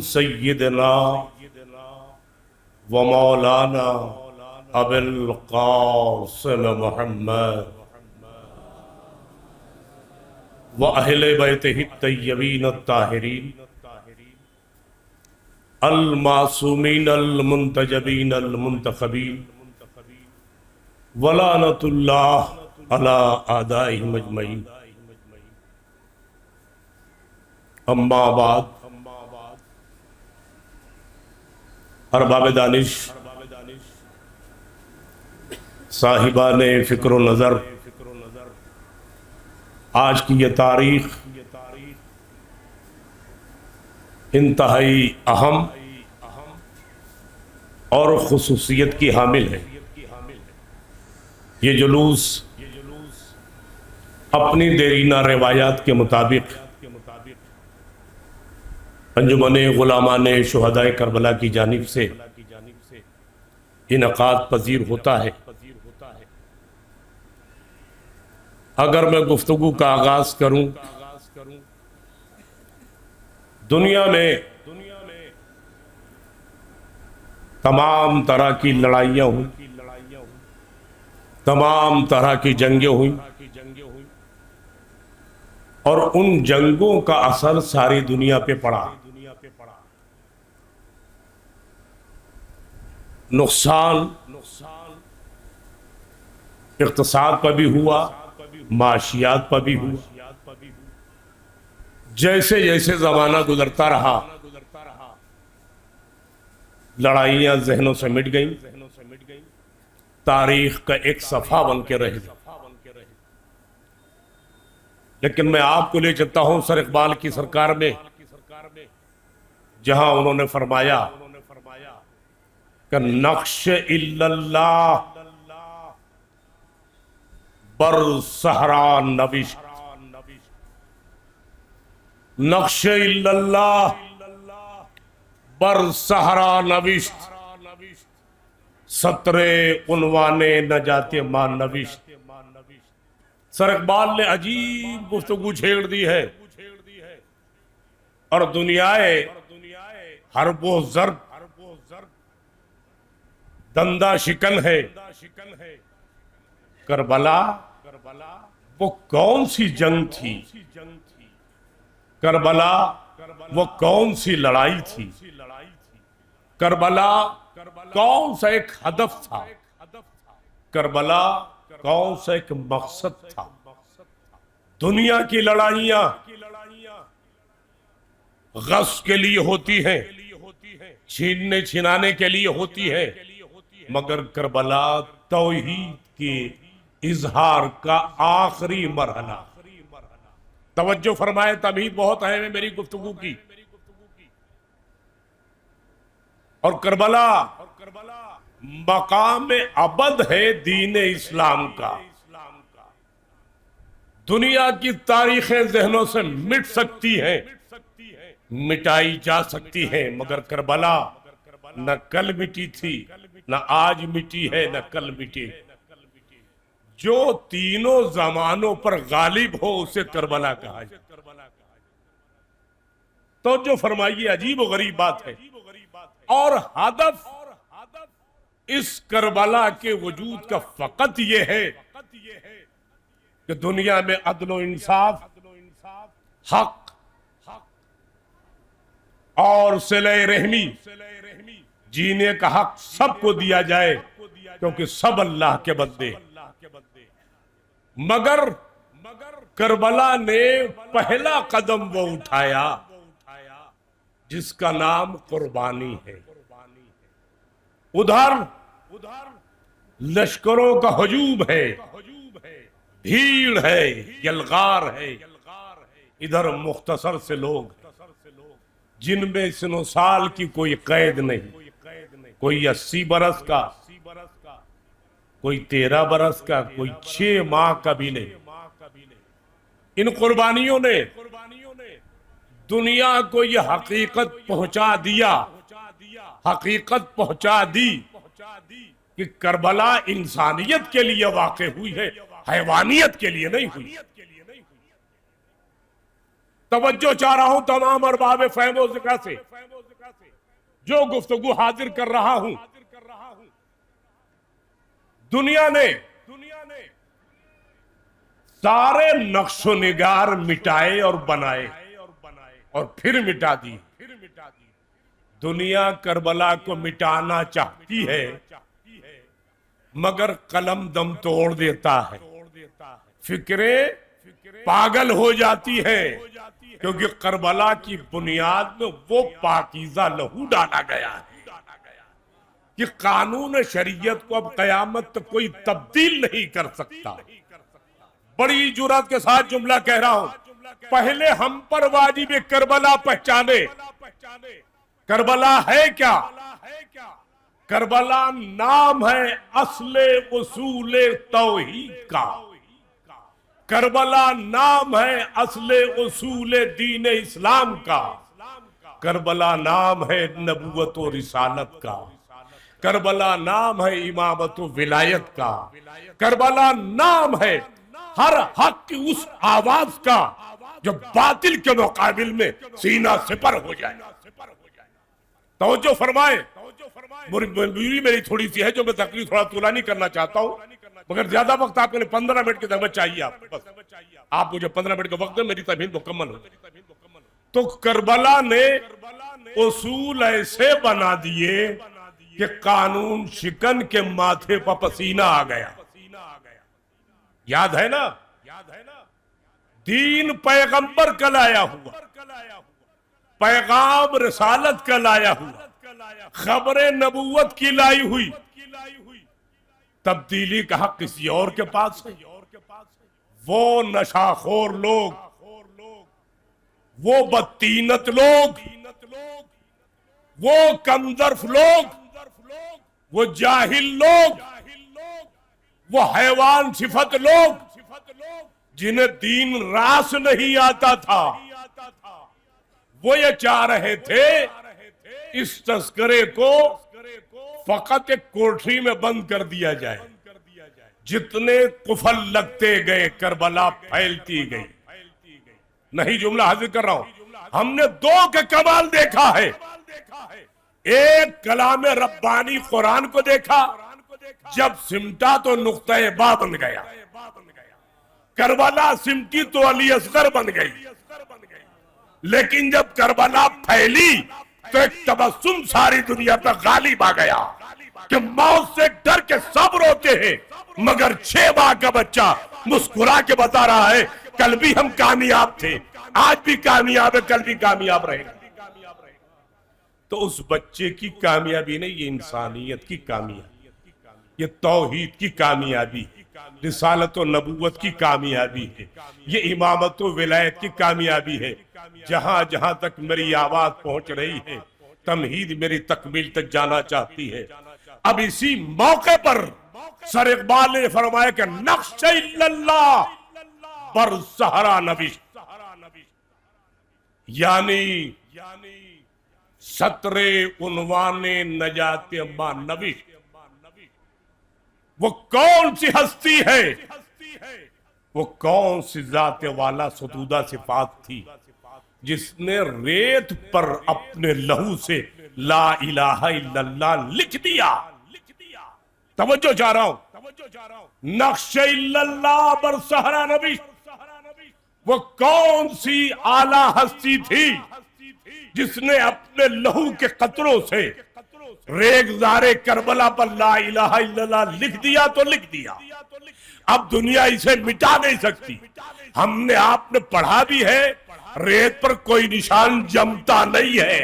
سیدنا و مولانا ابی القاسم محمد و اہل بیتہ الطیبین الطاہرین المعصومین المنتجبین المنتخبین ولعنۃ اللہ علی اعدائہم اجمعین۔ اما بعد، ارباب دانش، صاحبان فکر و نظر، آج کی یہ تاریخ انتہائی اہم اور خصوصیت کی حامل ہے۔ یہ جلوس اپنی دیرینہ روایات کے مطابق انجمن غلامان شہدائے کربلا کی جانب سے انعقاد پذیر ہوتا ہے۔ اگر میں گفتگو کا آغاز کروں، دنیا میں تمام طرح کی لڑائیاں ہوئی، تمام طرح کی جنگیں ہوئیں، اور ان جنگوں کا اثر ساری دنیا پہ پڑا۔ نقصان اقتصاد پر بھی ہوا، معاشیات پر بھی ہوا۔ جیسے جیسے زمانہ گزرتا رہا، لڑائیاں ذہنوں سے مٹ گئیں، تاریخ کا ایک صفحہ بن کے رہ گئی۔ لیکن میں آپ کو لے چلتا ہوں سر اقبال کی سرکار میں، جہاں انہوں نے فرمایا کہ نقش الا اللہ بر صحرا نوشت، نقش الا اللہ بر صحرا نوشت، سطر عنوان نجات ماں نوشت۔ سر اقبال نے عجیب گفتگو چھیڑ دی ہے، اور دنیائے حرب و ضرب دندہ شکن ہے۔ کربلا وہ کون سی جنگ تھی؟ کربلا وہ کون سی لڑائی تھی؟ کربلا کون سا ایک ہدف تھا؟ کربلا کون سا ایک مقصد تھا؟ دنیا کی لڑائیاں غصب کے لیے ہوتی ہیں، چھیننے چھنانے کے لیے ہوتی ہے، مگر کربلا توحید کے اظہار کا آخری مرحلہ۔ توجہ فرمائے، تمہید بہت اہم ہے میری گفتگو کی۔ اور کربلا مقام ابد ہے دین اسلام کا۔ دنیا کی تاریخیں ذہنوں سے مٹ سکتی ہیں، مٹائی جا سکتی ہیں، مگر کربلا نہ کل مٹی تھی، نہ آج مٹی ہے، نہ کل مٹی۔ جو تینوں زمانوں پر غالب ہو اسے کربلا کہا جائے۔ تو جو فرمائیے، عجیب و غریب بات ہے۔ اور ہدف اس کربلا کے وجود کا فقط یہ ہے کہ دنیا میں عدل و انصاف، حق اور صلہ رحمی، جینے کا حق سب کو دیا جائے، کیونکہ سب اللہ کے بندے۔ مگر کربلا نے پہلا قدم وہ اٹھایا جس کا نام قربانی ہے۔ ادھر لشکروں کا ہجوم ہے، بھیڑ ہے، یلغار ہے۔ ادھر مختصر سے لوگ جن میں سن و سال کی کوئی قید نہیں، کوئی 80 برس کا، کوئی 13 برس کا، کوئی 6 ماہ کا بھی نہیں۔ ان قربانیوں نے دنیا کو یہ حقیقت پہنچا دیا، حقیقت پہنچا دی کہ کربلا انسانیت کے لیے واقع ہوئی ہے، حیوانیت کے لیے نہیں ہوئی۔ توجہ چاہ رہا ہوں تمام ارباب فہم و ذکا سے، جو گفتگو حاضر کر رہا ہوں، دنیا نے سارے نقش و نگار مٹائے اور بنائے اور پھر مٹا دی۔ دنیا کربلا کو مٹانا چاہتی ہے مگر قلم دم توڑ دیتا ہے، فکریں پاگل ہو جاتی ہے کیونکہ کربلا کی بنیاد میں وہ پاکیزہ لہو ڈالا گیا ہے کہ قانون شریعت کو اب قیامت تک کوئی تبدیل نہیں کر سکتا۔ بڑی جرات کے ساتھ جملہ کہہ رہا ہوں، پہلے ہم پر واجب کربلا پہچانے۔ کربلا ہے کیا؟ کربلا نام ہے اصل اصول توحید کا، کربلا نام ہے اصل اصول دین اسلام کا، کربلا نام ہے نبوت و رسالت کا، کربلا نام ہے امامت و ولایت کا، کربلا نام ہے ہر حق کی اس آواز کا جو باطل کے مقابل میں سینہ سپر ہو جائے۔ توجہ فرمائیں، میری تھوڑی سی ہے جو میں تقریر تھوڑا طولانی نہیں کرنا چاہتا ہوں، مگر زیادہ وقت آپ کے لیے 15 منٹ کی زحمت چاہیے، آپ مجھے 15 منٹ کا وقت دیں، میری تمہید مکمل ہو۔ تو کربلا نے اصول ایسے بنا دیے کہ قانون شکن کے ماتھے پر پسینہ آ گیا۔ یاد ہے نا؟ دین پیغمبر کا لایا ہوا، پیغام رسالت کا لایا ہوا، خبر نبوت کی لائی ہوئی، تبدیلی کا حق کسی اور کے پاس ہے۔ وہ نشاخور لوگ، وہ بدتینت لوگ، وہ کمظرف لوگ، وہ جاہل لوگ، وہ حیوان صفت لوگ جنہیں دین راس نہیں آتا تھا، وہ یہ چاہ رہے تھے اس تذکرے کو فقط ایک کوٹری میں بند کر دیا جائے۔ جتنے قفل لگتے گئے کربلا پھیلتی گئی۔ نہیں جملہ حاضر کر رہا ہوں، ہم نے دو کے کمال دیکھا ہے، ایک کلام ربانی قرآن کو دیکھا، جب سمٹا تو نقطہ با بن گیا، کربلا سمٹی تو علی اصغر بن گئی، لیکن جب کربلا پھیلی تو ایک تبسم ساری دنیا پر غالب آ گیا کہ موت سے ڈر کے سب روتے ہیں، مگر 6 ماہ کا بچہ مسکرا کے بتا رہا ہے کل بھی ہم کامیاب تھے، آج بھی کامیاب ہے، کل بھی کامیاب رہے گا۔ تو اس بچے کی کامیابی نہیں، یہ انسانیت کی کامیابی، یہ توحید کی کامیابی ہے، رسالت و نبوت کی کامیابی ہے، یہ امامت و ولایت کی کامیابی ہے۔ جہاں جہاں تک میری آواز پہنچ رہی ہے، تمہید میری تکمیل تک جانا چاہتی ہے۔ اب اسی موقع پر سر اقبال نے فرمایا کہ نقش اللہ بر صحرا نوشت، یعنی سطر عنوان نجات ما نوشت۔ وہ کون سی ہستی ہے، وہ کون سی ذات والا ستودہ صفات تھی جس نے ریت پر اپنے لہو سے لا الہ الا اللہ لکھ دیا۔ توجہ چاہ رہا ہوں، نقش الا اللہ بر صحرا نوشت، وہ کون سی اعلیٰ ہستی تھی جس نے اپنے لہو کے قطروں سے ریگزار کربلا پر لا الہ الا اللہ لکھ دیا تو لکھ دیا۔ اب دنیا اسے مٹا نہیں سکتی۔ ہم نے آپ نے پڑھا بھی ہے، ریت پر کوئی نشان جمتا نہیں ہے،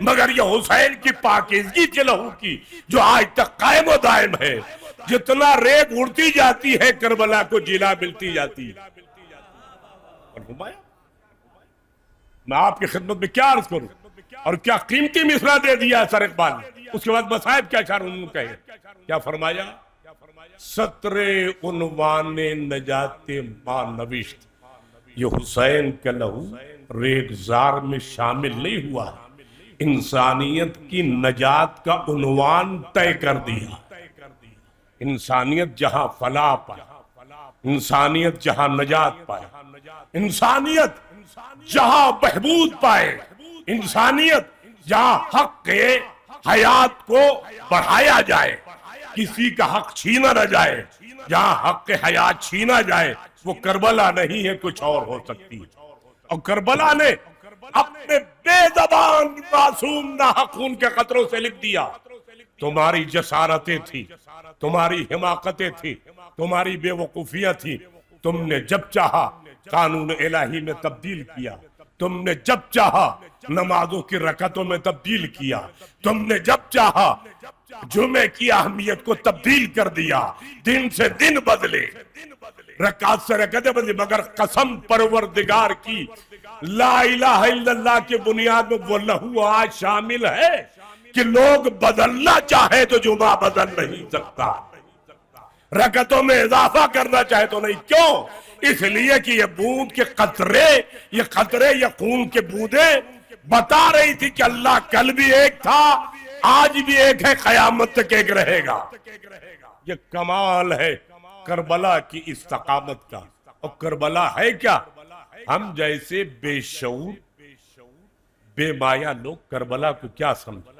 مگر یہ حسین کی پاکیزگی کے لہو کی جو آج تک قائم و دائم ہے۔ جتنا ریت اڑتی جاتی ہے کربلا کو جلا ملتی جاتی ہے۔ میں آپ کی خدمت میں کیا عرض کروں، اور کیا قیمتی مصرع دے دیا سر اقبال نے۔ اس کے بعد مصائب کیا چار انہوں کہے، کیا فرمایا؟ سطر عنوان نجات ما نوشت، یہ حسین کا لہو ریگزار میں شامل نہیں ہوا، انسانیت کی نجات کا عنوان طے کر دیا۔ انسانیت جہاں فلاح پائے، انسانیت جہاں نجات پائے، انسانیت جہاں بہبود پائے، انسانیت جہاں حق کے حیات کو بڑھایا جائے، کسی کا حق چھینا نہ جائے، جہاں حق کے حیات چھینا جائے، وہ کربلا نہیں ہے، کچھ اور ہو سکتی ہے۔ اور کربلا نے اپنے بے زبان معصوم ناحق خون کے قطروں سے لکھ دیا، تمہاری جسارتیں تھی، تمہاری حماقتیں تھی، تمہاری بے وقوفیاں تھی، تم نے جب چاہا قانون الہی میں تبدیل کیا، تم نے جب چاہا نمازوں کی رکعتوں میں تبدیل کیا، تم نے جب چاہا جمعے کی اہمیت کو تبدیل کر دیا، دن سے دن بدلے، رکعت سے رکعتیں بدلی، مگر قسم پروردگار کی لا الہ الا اللہ کے بنیاد میں وہ لہو آج شامل ہے کہ لوگ بدلنا چاہے تو جمعہ بدل نہیں سکتا، رکعتوں میں اضافہ کرنا چاہے تو نہیں۔ کیوں؟ اس لیے کہ یہ بوند کے قطرے، یہ قطرے، یہ خون کے بوندیں بتا رہی تھی کہ اللہ کل بھی ایک تھا، آج بھی ایک ہے، قیامت تک ایک رہے گا۔ یہ کمال ہے کربلا کی استقامت کا۔ اور کربلا ہے کیا؟ ہم جیسے بے شعور بے مایہ لوگ کربلا کو کیا سمجھیں؟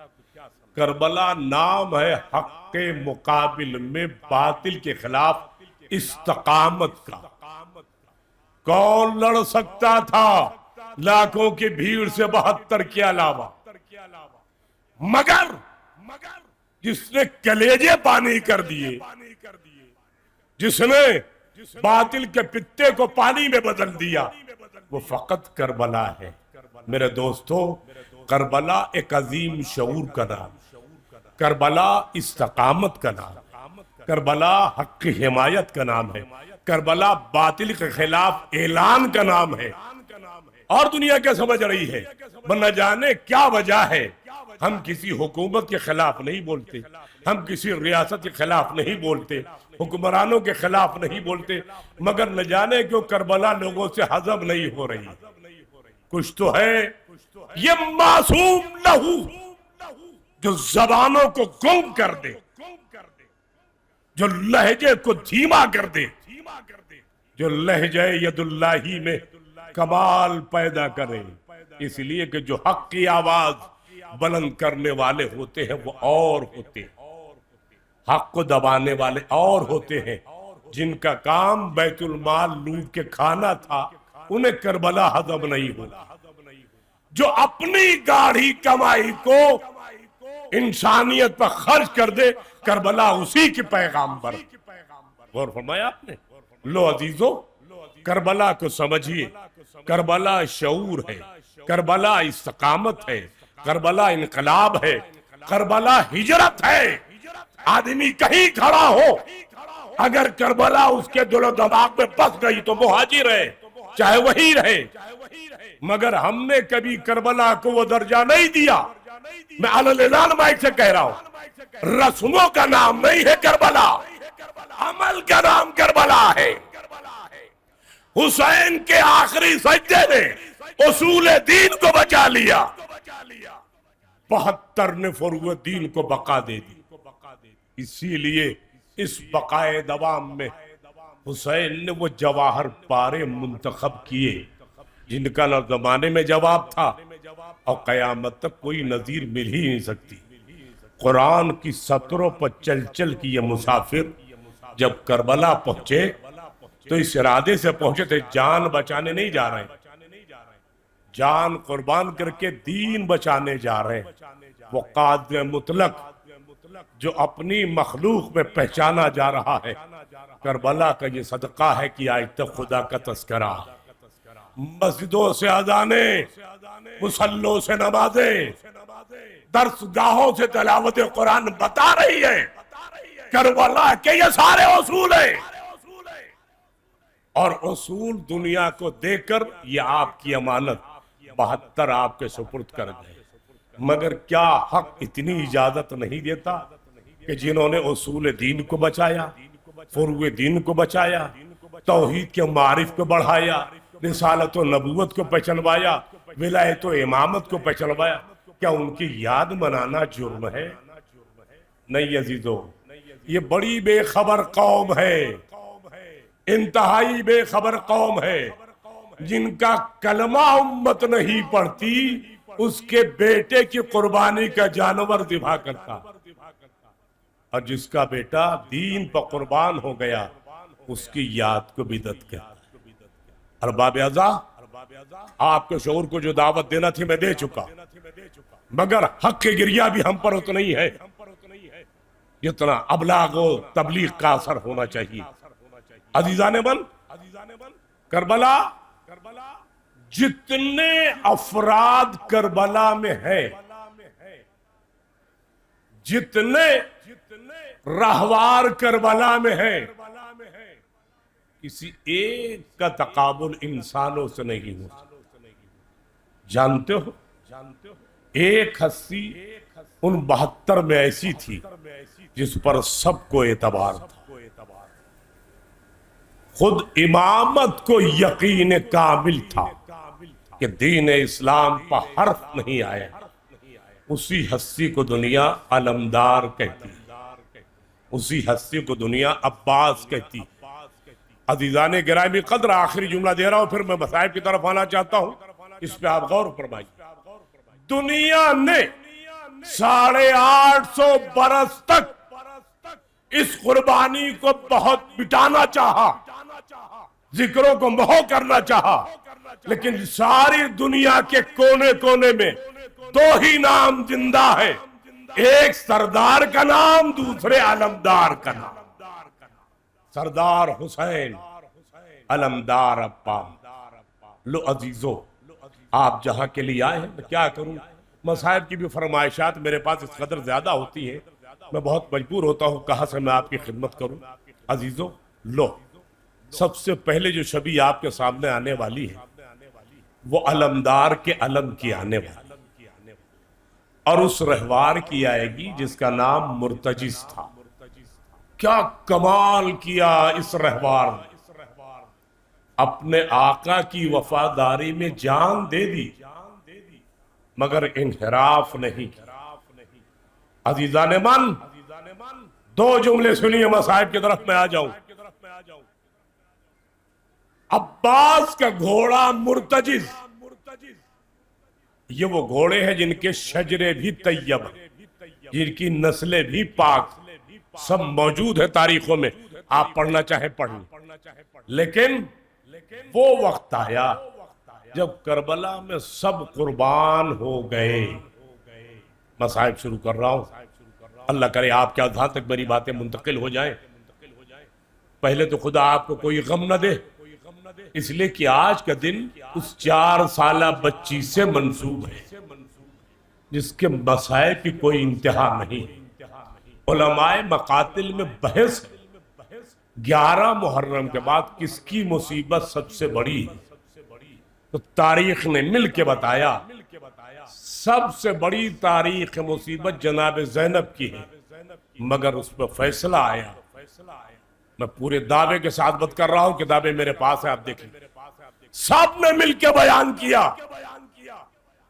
کربلا نام ہے حق کے مقابل میں باطل کے خلاف استقامت کا۔ کون لڑ سکتا تھا لاکھوں کی بھیڑ سے 72 کے علاوہ؟ مگر جس نے کلیجے پانی کر دیے، جس نے باطل کے پتے کو پانی میں بدل دیا، وہ فقط کربلا ہے۔ میرے دوستو، کربلا ایک عظیم شعور کا نام، کربلا استقامت کا نام، کربلا حق کی حمایت کا نام ہے، کربلا باطل کے خلاف اعلان کا نام ہے۔ اور دنیا کیا سمجھ رہی ہے؟ نہ جانے کیا وجہ ہے، ہم کسی حکومت کے خلاف نہیں بولتے، ہم کسی ریاست کے خلاف نہیں بولتے، حکمرانوں کے خلاف نہیں بولتے، مگر نہ جانے کیوں کربلا لوگوں سے ہضم نہیں ہو رہی۔ کچھ تو ہے، یہ معصوم لہو جو زبانوں کو گم کر دے، جو لہجے کو دھیما کر دے، جو لہجہ ید اللہ میں کمال پیدا کرے۔ اس لیے کہ جو حق کی آواز بلند کرنے والے ہوتے ہیں وہ اور ہوتے ہیں، حق کو دبانے والے اور ہوتے ہیں۔ جن کا کام بیت المال لوٹ کے کھانا تھا، انہیں کربلا ہضم نہیں ہوا۔ جو اپنی گاڑھی کمائی کو انسانیت پر خرچ کر دے، کربلا اسی کے پیغام پر۔ غور فرمایا آپ نے؟ لو عزیزو، کربلا کو سمجھیے، کربلا شعور ہے، کربلا استقامت ہے، کربلا انقلاب ہے، کربلا ہجرت ہے۔ آدمی کہیں کھڑا ہو، اگر کربلا اس کے دل و دماغ میں بس گئی تو مہاجر ہے، چاہے وہی رہے۔ مگر ہم نے کبھی کربلا کو وہ درجہ نہیں دیا۔ میں علل مائک سے کہہ رہا ہوں، رسموں کا نام نہیں ہے کربلا، عمل کا نام کربلا ہے۔ حسین کے آخری سجدے نے اصول دین کو بچا لیا، 72 نے فروع دین کو بقا دے دی۔ اسی لیے اس بقائے دوام میں حسین نے وہ جواہر پارے منتخب کیے جن کا نہ زمانے میں جواب تھا اور قیامت تک کوئی نظیر مل ہی نہیں سکتی۔ قرآن کی سطروں پر چل چل کی یہ مسافر جب کربلا پہنچے تو اس ارادے سے پہنچے تھے جان بچانے نہیں جا رہے، جان قربان کر کے دین بچانے جا رہے ہیں۔ وہ قادر مطلق جو اپنی مخلوق میں پہچانا جا رہا ہے، کربلا کا یہ صدقہ ہے کہ آج تک خدا کا تذکرہ، مسجدوں سے اذانیں، مصلوں سے نمازیں، درس گاہوں سے تلاوت قرآن بتا رہی ہے کربلا کے یہ سارے اصول ہیں۔ اور اصول دنیا کو دے کر یہ آپ کی امانت 72 آپ کے سپرد کر گئے۔ مگر کیا حق اتنی اجازت نہیں دیتا کہ جنہوں نے اصول دین کو بچایا، فروع دین کو بچایا، توحید کے معارف کو بڑھایا، رسالت و نبوت کو پہچنوایا، ولایت و امامت کو پہچنوایا، کیا ان کی یاد منانا جرم ہے؟ نہیں عزیزو، یہ بڑی بے خبر قوم ہے، انتہائی بے خبر قوم ہے۔ جن کا کلمہ امت نہیں پڑھتی اس کے بیٹے کی قربانی کا جانور ذبح کرتا، اور جس کا بیٹا دین پر قربان ہو گیا اس کی یاد کو بدعت کہتا ہے۔ ارباب اعضاء، آپ کے شعور کو جو دعوت دینا تھی میں دے چکا، مگر حق کی گریہ بھی ہم پر اتنا ہی ہے جتنا ابلاغ و تبلیغ کا اثر ہونا چاہیے۔ عزیزان من، کربلا جتنے افراد کربلا میں ہیں، جتنے رہوار کربلا میں ہیں، کسی ایک کا تقابل انسانوں سے نہیں ہو۔ جانتے ہو ایک ہستی ان 72 میں ایسی تھی جس پر سب کو اعتبار تھا، خود امامت کو یقین کامل تھا کہ دین اسلام پر حرف نہیں آیا، اسی ہستی کو دنیا علمدار کہتی، اسی ہستی کو دنیا عباس کہتی۔ عزیزان گرامی قدر، آخری جملہ دے رہا ہوں پھر میں مسائب کی طرف آنا چاہتا ہوں، اس پہ آپ غور فرمائیے۔ دنیا نے 850 برس تک اس قربانی کو بہت مٹانا چاہا، ذکروں کو محو کرنا چاہا، لیکن ساری دنیا کے کونے کونے میں 2 ہی نام زندہ ہے، ایک سردار کا نام، دوسرے علمدار کا نام۔ سردار حسین، علمدار عباس۔ لو عزیزو، آپ جہاں کے لیے آئے ہیں، میں کیا کروں، مصائب کی بھی فرمائشات میرے پاس اس قدر زیادہ ہوتی ہیں، میں بہت مجبور ہوتا ہوں کہاں سے میں آپ کی خدمت کروں۔ عزیزو، لو، سب سے پہلے جو شبی آپ کے سامنے آنے والی ہے وہ علمدار کے علم کی آنے والی، اور اس رہوار کی آئے گی جس کا نام مرتجز تھا۔ کیا کمال کیا اس رہوار نے، اپنے آقا کی وفاداری میں جان دے دی مگر انحراف نہیں کیا۔ عزیزان من، 2 جملے سنیے، مصائب کی طرف میں آ جاؤں۔ عباس کا گھوڑا مرتجز، یہ وہ گھوڑے ہیں جن کے شجرے بھی طیب، جن کی نسلیں بھی پاک، سب موجود ہے تاریخوں میں، آپ پڑھنا چاہیں پڑھ لیں۔ لیکن وہ وقت آیا جب کربلا میں سب قربان ہو گئے۔ مصائب شروع کر رہا ہوں، اللہ کرے آپ کے اذہان تک میری باتیں منتقل ہو جائیں۔ پہلے تو خدا آپ کو کوئی غم نہ دے، اس لیے کہ آج کا دن اس 4 سالہ بچی سے منسوب ہے جس کے مصائب کی کوئی انتہا نہیں۔ علماء مقاتل میں بحث 11 محرم کے بعد کس کی مصیبت سب سے بڑی ہے، تو تاریخ نے مل کے بتایا سب سے بڑی تاریخ مصیبت جناب زینب کی ہے، مگر اس پہ فیصلہ آیا۔ میں پورے دعوے کے ساتھ بات کر رہا ہوں، کتابیں میرے پاس ہیں، آپ دیکھیں، سب نے مل کے بیان کیا،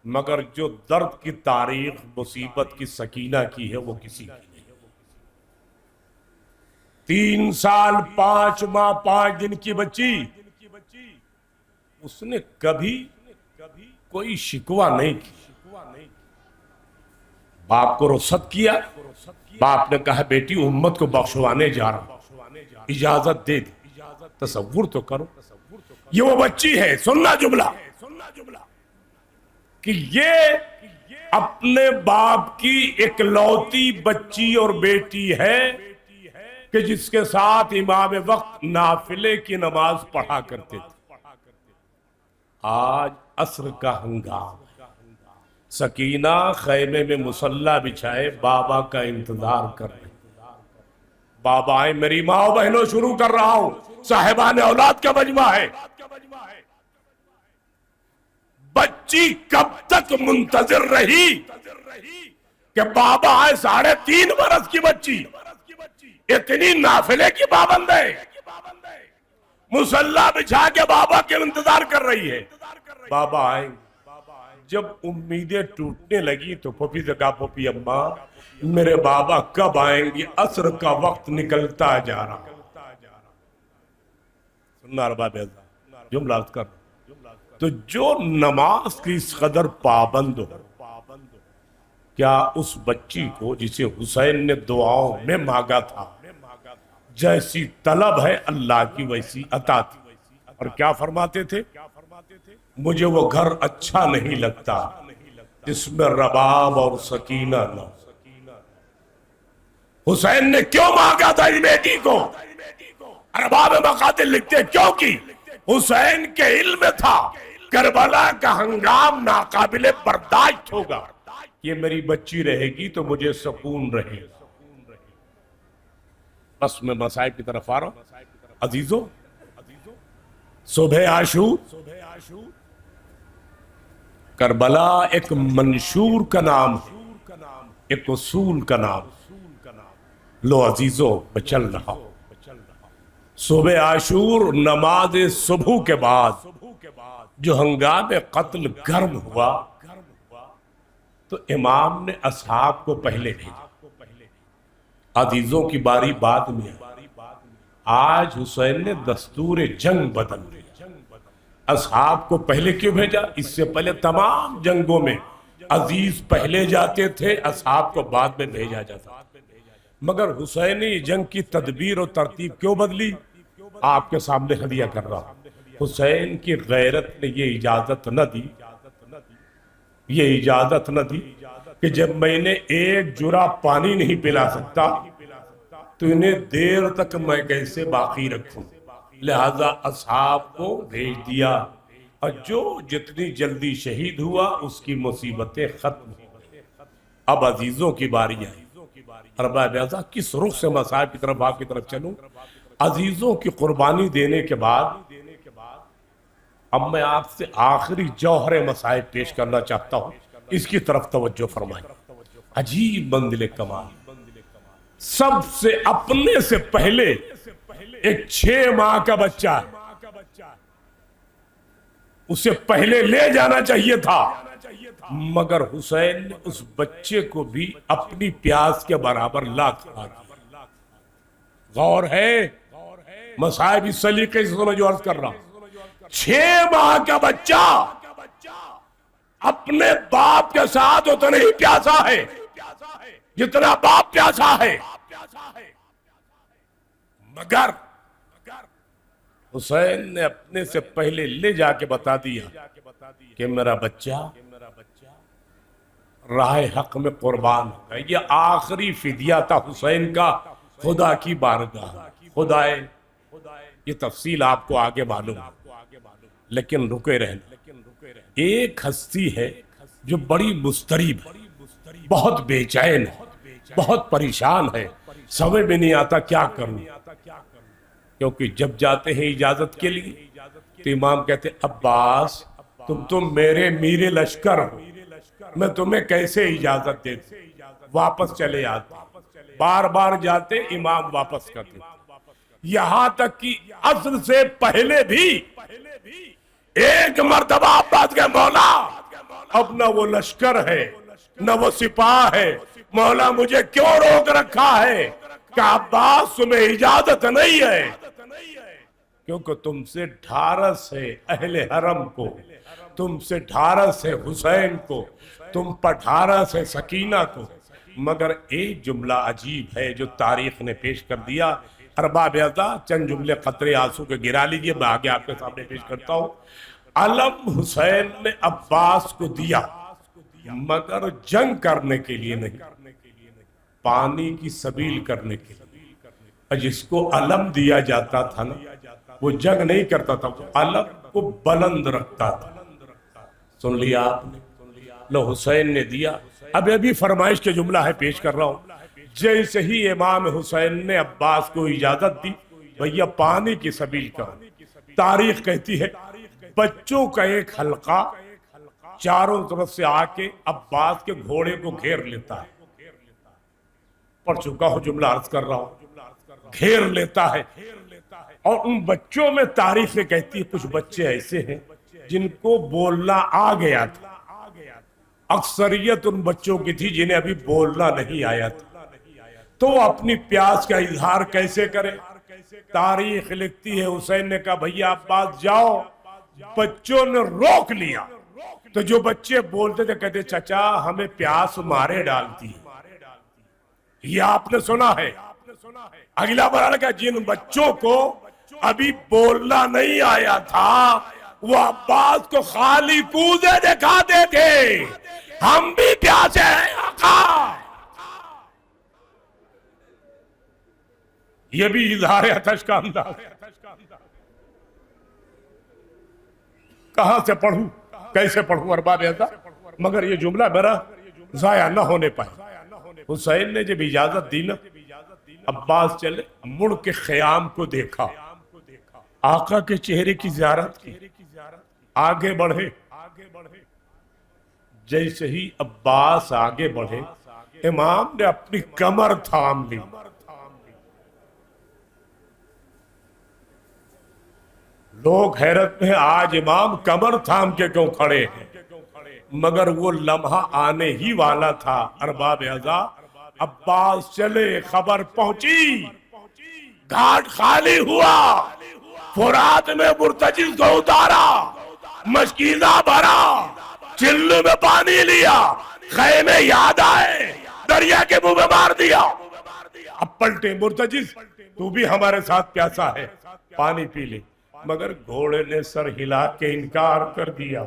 مگر جو درد کی تاریخ مصیبت کی سکینہ کی ہے وہ کسی کی نہیں۔ 3 سال 5 ماہ 5 دن کی بچی، اس نے کبھی کوئی شکوہ نہیں کی۔ باپ کو رخصت کیا، باپ نے کہا بیٹی امت کو بخشوانے جا رہا ہوں، اجازت دے دی۔ تصور تو کرو، یہ وہ بچی ہے، سننا جملہ، کہ یہ اپنے باپ کی اکلوتی بچی اور بیٹی ہے کہ جس کے ساتھ امام وقت نافلے کی نماز پڑھا کرتے تھے۔ آج عصر کا ہنگام، سکینہ خیمے میں مصلی بچھائے بابا کا انتظار کر رہے، بابا آئے، میری ماں و بہنوں شروع کر رہا ہوں، صاحبان اولاد کا مجمع ہے۔ بچی کب تک منتظر رہی کہ بابا آئے، 3.5 برس کی بچی، اتنی نافلے کی پابند ہے، مصلی بچھا کے بابا کے انتظار کر رہی ہے۔ بابا آئے، جب امیدیں ٹوٹنے لگی تو پھوپھی سے کہا، پھوپھی اماں میرے بابا کب آئیں گے، عصر کا وقت نکلتا جا رہا۔ سننا ارباب اعزاز، جملہ عرض کر، تو جو نماز کی اس قدر پابند ہو، کیا اس بچی کو جسے حسین نے دعاؤں میں مانگا تھا، جیسی طلب ہے اللہ کی ویسی عطا تھی؟ اور کیا فرماتے تھے؟ مجھے وہ گھر اچھا نہیں لگتا جس میں رباب اور سکینہ نہ ہو۔ حسین نے کیوں مانگا تھا اس بیٹی کو؟ ارباب مقاتل لکھتے ہیں کیوں کی؟ حسین کے علم تھا کربلا کا ہنگام ناقابل برداشت ہوگا، یہ میری بچی رہے گی تو مجھے سکون رہے گا۔ بس میں مصائب کی طرف آ رہا ہوں عزیزو۔ صبح عاشور، کربلا ایک منشور کا نام ہے، ایک اصول کا نام۔ لو عزیزو میں چل رہا ہوں۔ صبح عاشور نماز صبح کے بعد جو ہنگام قتل گرم ہوا تو امام نے اصحاب کو پہلے بھیجا۔ عزیزوں کی باری بعد میں آئی۔ آج حسین نے دستور جنگ بدل دیا۔ اصحاب کو پہلے کیوں بھیجا؟ اس سے پہلے تمام جنگوں میں عزیز پہلے جاتے تھے، اصحاب کو بعد میں بھیجا جاتا۔ مگر حسینی جنگ کی تدبیر اور ترتیب کیوں بدلی؟ آپ کے سامنے ہدیہ کر رہا ہوں۔ حسین کی غیرت نے یہ اجازت نہ دی، یہ اجازت نہ دی کہ جب میں نے ایک جرعہ پانی نہیں پلا سکتا تو انہیں دیر تک میں کیسے باقی رکھوں، لہذا اصحاب کو بھیج دیا، اور جو جتنی جلدی شہید ہوا اس کی مصیبتیں ختم ہوئی۔ اب عزیزوں کی باری آئی۔ ارباب اعزا کس رخ سے مصائب کی طرف آپ کی طرف چلوں؟ عزیزوں کی قربانی دینے کے بعد اب میں آپ سے آخری جوہر مصائب پیش کرنا چاہتا ہوں، اس کی طرف توجہ فرمائیں۔ عجیب منزل کمال، سب سے اپنے سے پہلے ایک 6 ماہ کا بچہ ہے، اسے پہلے لے جانا چاہیے تھا، مگر حسین نے اس بچے کو بھی اپنی پیاس کے برابر لا کھڑا کیا۔ غور ہے، مصائب اس سلیقے سے میں جو عرض کر رہا ہوں۔ 6 ماہ کا بچہ اپنے باپ کے ساتھ اتنا ہی پیاسا ہے جتنا باپ پیاسا ہے، مگر حسین نے اپنے سے پہلے لے جا کے بتا دیا کہ میرا بچہ راہ حق میں قربان ہوگا۔ یہ آخری فدیہ تھا حسین کا خدا کی بارگاہ۔ خدائے، یہ تفصیل آپ کو آگے معلوم ہے، لیکن رکے رہنا۔ ایک ہستی ہے جو بڑی مضطرب ہے، بہت بے چین ہے، بہت پریشان ہے، سمجھ میں نہیں آتا کیا کروں، کیونکہ جب جاتے ہیں اجازت کے لیے تو امام کہتے ہیں عباس تم میرے میر لشکر ہو، میں تمہیں کیسے اجازت دیتا، واپس چلے آتے۔ بار بار جاتے، امام واپس کرتے، یہاں تک کہ عصر سے پہلے بھی ایک مرتبہ عباس کے مولا اب نہ وہ لشکر ہے نہ وہ سپاہ ہے، مولا مجھے کیوں روک رکھا ہے؟ کہ عباس تمہیں اجازت نہیں ہے، کیونکہ تم سے ڈھارس ہے اہل حرم کو، تم سے ڈھارس ہے حسین کو، تم پر ڈھارس ہے سکینہ کو۔ مگر ایک جملہ عجیب ہے جو تاریخ نے پیش کر دیا۔ ارباب اعزا چند جملے قطرے آنسو کے گرا لیجئے، میں آگے آپ کے سامنے پیش کرتا ہوں۔ علم حسین نے عباس کو دیا مگر جنگ کرنے کے لیے نہیں، پانی کی سبیل کرنے کے لیے۔ جس کو علم دیا جاتا تھا نا وہ جنگ نہیں کرتا تھا، وہ علم کو بلند رکھتا تھا۔ سن لیا آپ نے؟ لو حسین نے دیا۔ اب یہ بھی فرمائش کے جملہ ہے پیش کر رہا ہوں۔ جیسے ہی امام حسین نے عباس کو اجازت دی، بھیا پانی کی سبیل کرو، تاریخ کہتی ہے بچوں کا ایک حلقہ چاروں طرف سے آ کے عباس کے گھوڑے کو گھیر لیتا ہے۔ پڑھ چکا ہوں جملہ عرض کر رہا ہوں، گھیر لیتا ہے۔ اور ان بچوں میں تاریخ کہتی ہے کچھ بچے ایسے ہیں جن کو بولنا آ گیا تھا، اکثریت ان بچوں کی تھی جنہیں ابھی بولنا نہیں آیا تھا، تو وہ اپنی پیاس کا اظہار کیسے کرے؟ تاریخ لکھتی ہے حسین نے کہا بھیا عباس جاؤ، بچوں نے روک لیا تو جو بچے بولتے تھے کہتے چچا ہمیں پیاس مارے ڈالتی ہے. یہ آپ نے سنا ہے. اگلا مرحلہ کا جن بچوں کو ابھی بولنا نہیں آیا تھا وہ عباس کو خالی کوزے دکھاتے تھے ہم بھی پیاسے ہیں آقا. یہ بھی اظہار عطش کا انداز. کہاں سے پڑھوں کیسے پڑھوں ارباب اعزاز مگر یہ جملہ میرا ضائع نہ ہونے پائے. حسین نے جب اجازت دی نا عباس چلے مڑ کے خیام کو دیکھا آقا کے چہرے کی زیارت کی آگے بڑھے. جیسے ہی عباس آگے بڑھے امام نے اپنی کمر تھام لی. لوگ حیرت میں آج امام کمر تھام کے کیوں کھڑے ہیں مگر وہ لمحہ آنے ہی والا تھا. ارباب اعزاز عباس چلے خبر پہنچی گھاٹ خالی ہوا فرات میں مرتجز کو اتارا مشکیزہ بھرا چلو میں پانی لیا خیمے یاد آئے دریا کے منہ میں مار دیا. اب پلٹے مرتجز تو بھی ہمارے ساتھ پیاسا ہے پانی پی لے مگر گھوڑے نے سر ہلا کے انکار کر دیا.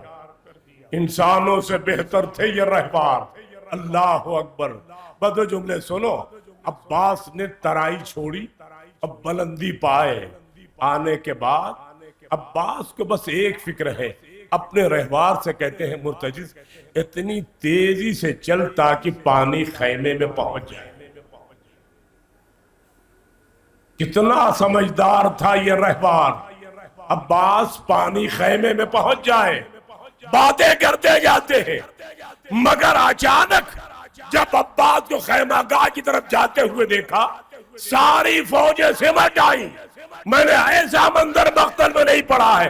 انسانوں سے بہتر تھے یہ رہبار. اللہ اکبر. بدو جملے سنو. عباس نے ترائی چھوڑی اب بلندی پائے. آنے کے بعد عباس کو بس ایک فکر ہے اپنے رہوار سے کہتے ہیں مرتجز اتنی تیزی سے چل تاکہ پانی خیمے میں پہنچ جائے. کتنا سمجھدار تھا یہ رہوار. عباس پانی خیمے میں پہنچ جائے باتیں کرتے جاتے ہیں مگر اچانک جب عباس کو خیمہ گاہ کی طرف جاتے ہوئے دیکھا ساری فوجیں سمٹ آئیں. میں نے ایسا منظر مقتل میں نہیں پڑھا ہے.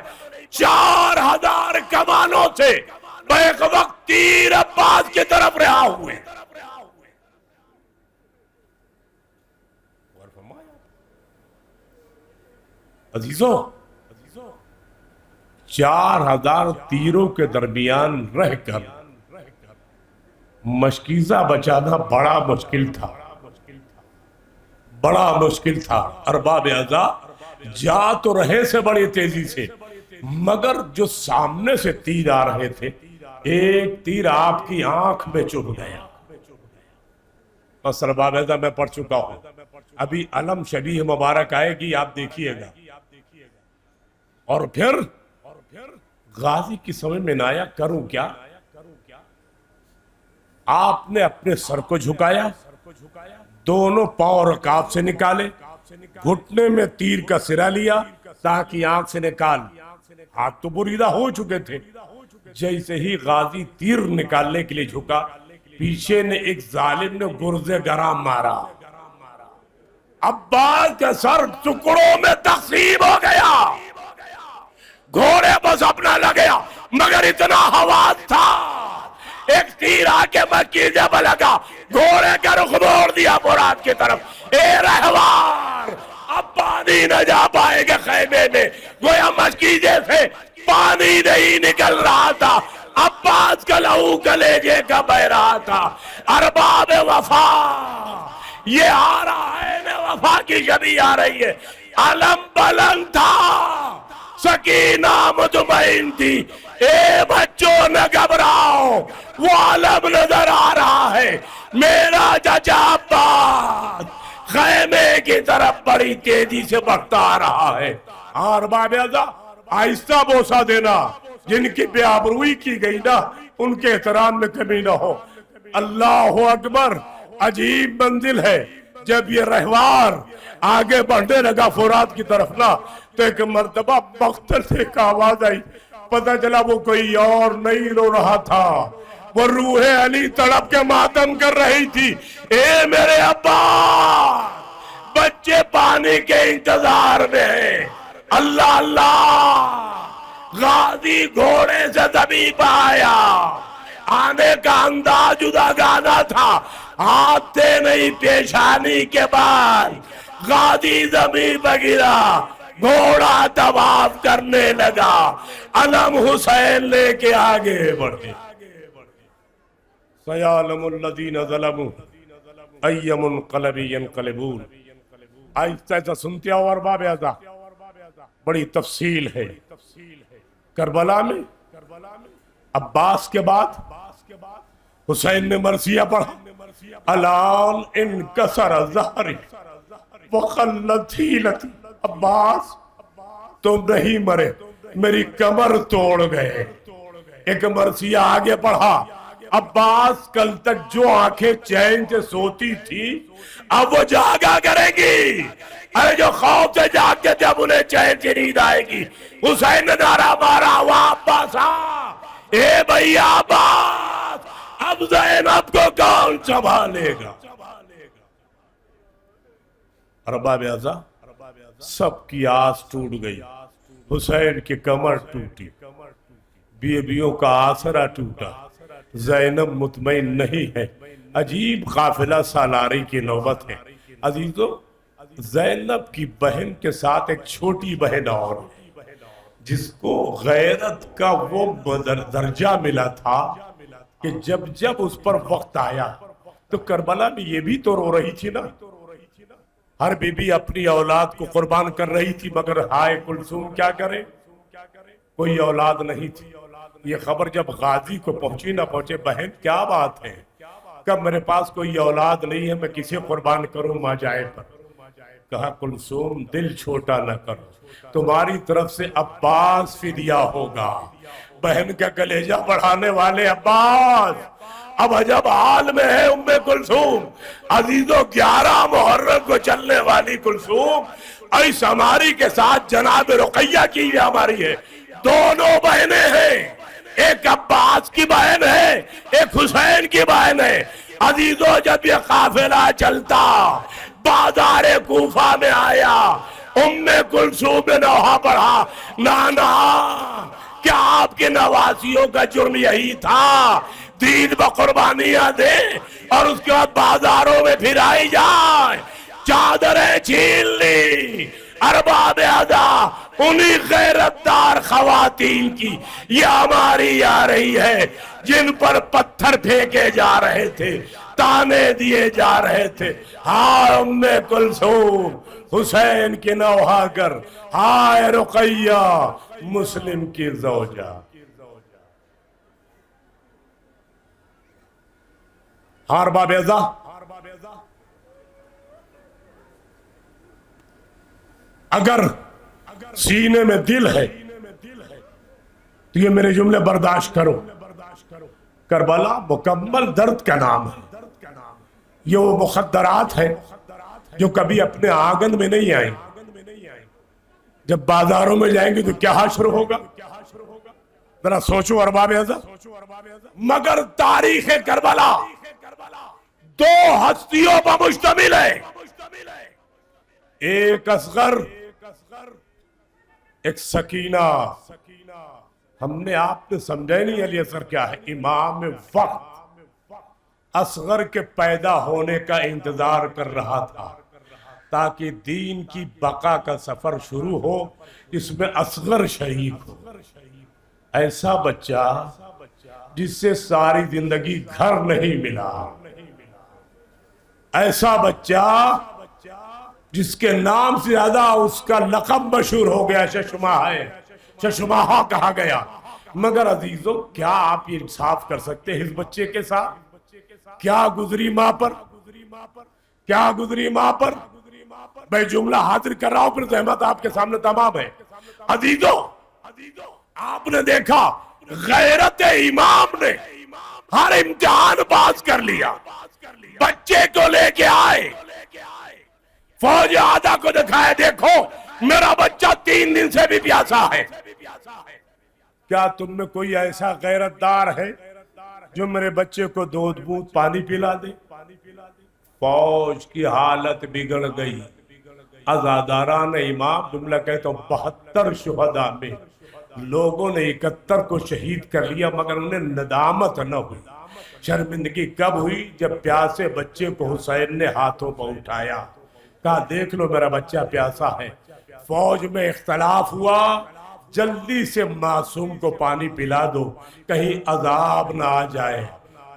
4000 کمانوں سے بیک وقت تیر عباس کی طرف رہا ہوئے. عزیزوں 4000 تیروں کے درمیان رہ کر مشکیزہ بچانا بڑا مشکل تھا. بڑا مشکل تھا. ارباب اعزاز جا تو رہے سے بڑی تیزی سے مگر جو سامنے سے تیر آ رہے تھے ایک تیر آپ کی آنکھ میں چبھ گیا. بس ارباب اعزاز میں پڑھ چکا ہوں. ابھی علم شبیہ مبارک آئے گی آپ دیکھیے گا. اور پھر غازی کی سمجھ میں نہ آیا کروں کیا. آپ نے اپنے سر کو جھکایا دونوں پاؤں رکاب سے نکالے گھٹنے میں تیر کا سرا لیا تاکہ آنکھ سے نکال. ہاتھ تو بریدہ ہو چکے تھے. جیسے ہی غازی تیر نکالنے کے لیے جھکا پیچھے نے ایک ظالم نے گرزے گرام مارا. عباس کا سر ٹکڑوں میں تقسیم ہو گیا. گھوڑے بس اپنا لگیا مگر اتنا حواس تھا ایک تیر آ کے مکیزے میں لگا گھوڑے کا رخ موڑ دیا مراد کی طرف. اے رہوار اب پانی نہ جا پائے گا خیمے میں. گویا مکیزے سے پانی نہیں نکل رہا تھا. عباس کا لہو کلیجے کا بہ رہا تھا. ارباب وفا یہ آ رہا ہے میں وفا کی شبیہ آ رہی ہے. علم بلند تھا سکینہ مطمئن تھی. اے بچوں نہ گھبراؤ وہ علم نظر آ رہا ہے میرا چچا عباس خیمے کی طرف بڑی تیزی سے بڑھتا آ رہا ہے. اور باب اعزاز آہستہ بوسہ دینا جن کی بے آبروئی کی گئی نا ان کے احترام میں کمی نہ ہو. اللہ اکبر. عجیب منزل ہے. جب یہ رہوار آگے بڑھنے لگا فرات کی طرف نا تو ایک مرتبہ مقتل سے ایک آواز آئی. پتہ چلا وہ کوئی اور نہیں رو رہا تھا وہ روح علی تڑپ کے ماتم کر رہی تھی. اے میرے ابا بچے پانی کے انتظار میں ہیں. اللہ اللہ. غازی گھوڑے سے زمین پہ آیا. آنے کا انداز جدا گانا تھا. ہاتھ تھے نہیں پیشانی کے بعد غازی زمین پہ گرا. گھوڑا طواف کرنے لگا. علم حسین لے کے آگے بڑھے. سیعلم الذین ظلموا ای منقلب ینقلبون. آہستہ آہستہ سنتے ہو ارباب اعضاء، بڑی تفصیل ہے. کربلا میں عباس کے بعد حسین نے مرثیہ پڑھا. الان انکسر ظہری وقلت حیلتی. عباس تم نہیں مرے، میری کمر توڑ گئے. ایک مرثیہ آگے پڑھا. عباس کل تک جو آنکھیں چین سے سوتی تھی اب وہ جاگا کرے گی. ارے جو خوف سے جاگتے تھے اب انہیں چین سے نیند آئے گی. حسین نے نعرہ مارا وہاں عباس اے بھئی عباس اب زینب کو کون سنبھالے گا. ارباب اعضاء سب کی آس ٹوٹ گئی. حسین کی کمر ٹوٹی، بیویوں کا آسرا ٹوٹا. زینب مطمئن نہیں ہے. عجیب قافلہ سالاری کی نوبت ہے. عزیزو زینب کی بہن کے ساتھ ایک چھوٹی بہن اور جس کو غیرت کا وہ درجہ ملا تھا کہ جب جب اس پر وقت آیا تو کربلا میں یہ بھی تو رو رہی تھی نا. ہر بی بی اپنی اولاد کو قربان کر رہی تھی مگر ہائے کلثوم کیا کرے، کوئی اولاد نہیں تھی. یہ خبر جب غازی کو پہنچی نہ پہنچے بہن کیا بات ہے، کب میرے پاس کوئی اولاد نہیں ہے میں کسے قربان کروں ماں جائے پر. کہا کلثوم دل چھوٹا نہ کرو، تمہاری طرف سے عباس فدیہ ہوگا. بہن کا کلیجہ بڑھانے والے عباس اب عجب حال میں ہے ام کلثوم. عزیزو 11 محرم کو چلنے والی کلثوم ایس ہماری کے ساتھ جناب رقیہ کی ہماری ہے. دونوں بہنیں ہیں، ایک عباس کی بہن ہے ایک حسین کی بہن ہے. عزیزو جب یہ قافلہ چلتا بازار کوفہ میں آیا ام کلثوم نے نوحہ پڑھا نانا کیا آپ کے نواسیوں کا جرم یہی تھا دین بقربانیاں دے اور اس کے بعد بازاروں میں پھرائی جائے. چادریں چھین لی. ارباب اعضاء انہی غیرتدار خواتین کی یہ ہماری آ رہی ہے جن پر پتھر پھینکے جا رہے تھے، تانے دیے جا رہے تھے. ہائے ام کلثوم حسین کی نوحہ کر، ہائے رقیہ مسلم کی زوجہ. ارباب اعضاء اگر سینے میں دل ہے تو یہ میرے جملے برداشت کرو. کربلا مکمل درد کا نام ہے. یہ وہ مخدرات ہے جو کبھی اپنے آنگن میں نہیں آئیں، جب بازاروں میں جائیں گے تو کیا حشر ہوگا. ذرا سوچو ارباب اعضاء. مگر تاریخ کربلا 2 ہستیوں پر مشتمل ہے، ایک اصغر ایک سکینہ. ہم نے آپ نے سمجھا نہیں علی اصغر کیا ہے، امام وقت اصغر کے پیدا ہونے کا انتظار کر رہا تھا تاکہ دین کی بقا کا سفر شروع ہو اس میں اصغر شریک ہو. ایسا بچہ جس سے ساری زندگی گھر نہیں ملا، ایسا بچہ جس کے نام سے زیادہ اس کا لقب مشہور ہو گیا ششماہ ہے، ششماہا کہا گیا. مگر عزیزو کیا آپ یہ انصاف کر سکتے ہیں اس بچے کے ساتھ؟ کیا گزری ماں پر، کیا گزری ماں پر. میں جملہ حاضر کر رہا ہوں پھر زحمت آپ کے سامنے تمام ہے. عزیزو آپ نے دیکھا غیرت امام نے ہر امتحان پاس کر لیا. بچے کو لے کے آئے، فوج آدھا کو دکھائے دیکھو میرا بچہ 3 دن سے بھی پیاسا ہے. کیا تم میں کوئی ایسا غیرتدار ہے جو میرے بچے کو دودھ بوند پانی پلا دے؟ فوج کی حالت بگڑ گئی. عزاداران امام جملہ کہتا ہوں 72 شہداء میں لوگوں نے 71 کو شہید کر لیا مگر انہیں ندامت نہ ہوئی. شرمندگی کب ہوئی؟ جب پیاسے بچے کو حسین نے ہاتھوں پر اٹھایا، کہا دیکھ لو میرا بچہ پیاسا ہے. فوج میں اختلاف ہوا، جلدی سے معصوم کو پانی پلا دو، کہیں عذاب نہ آ جائے۔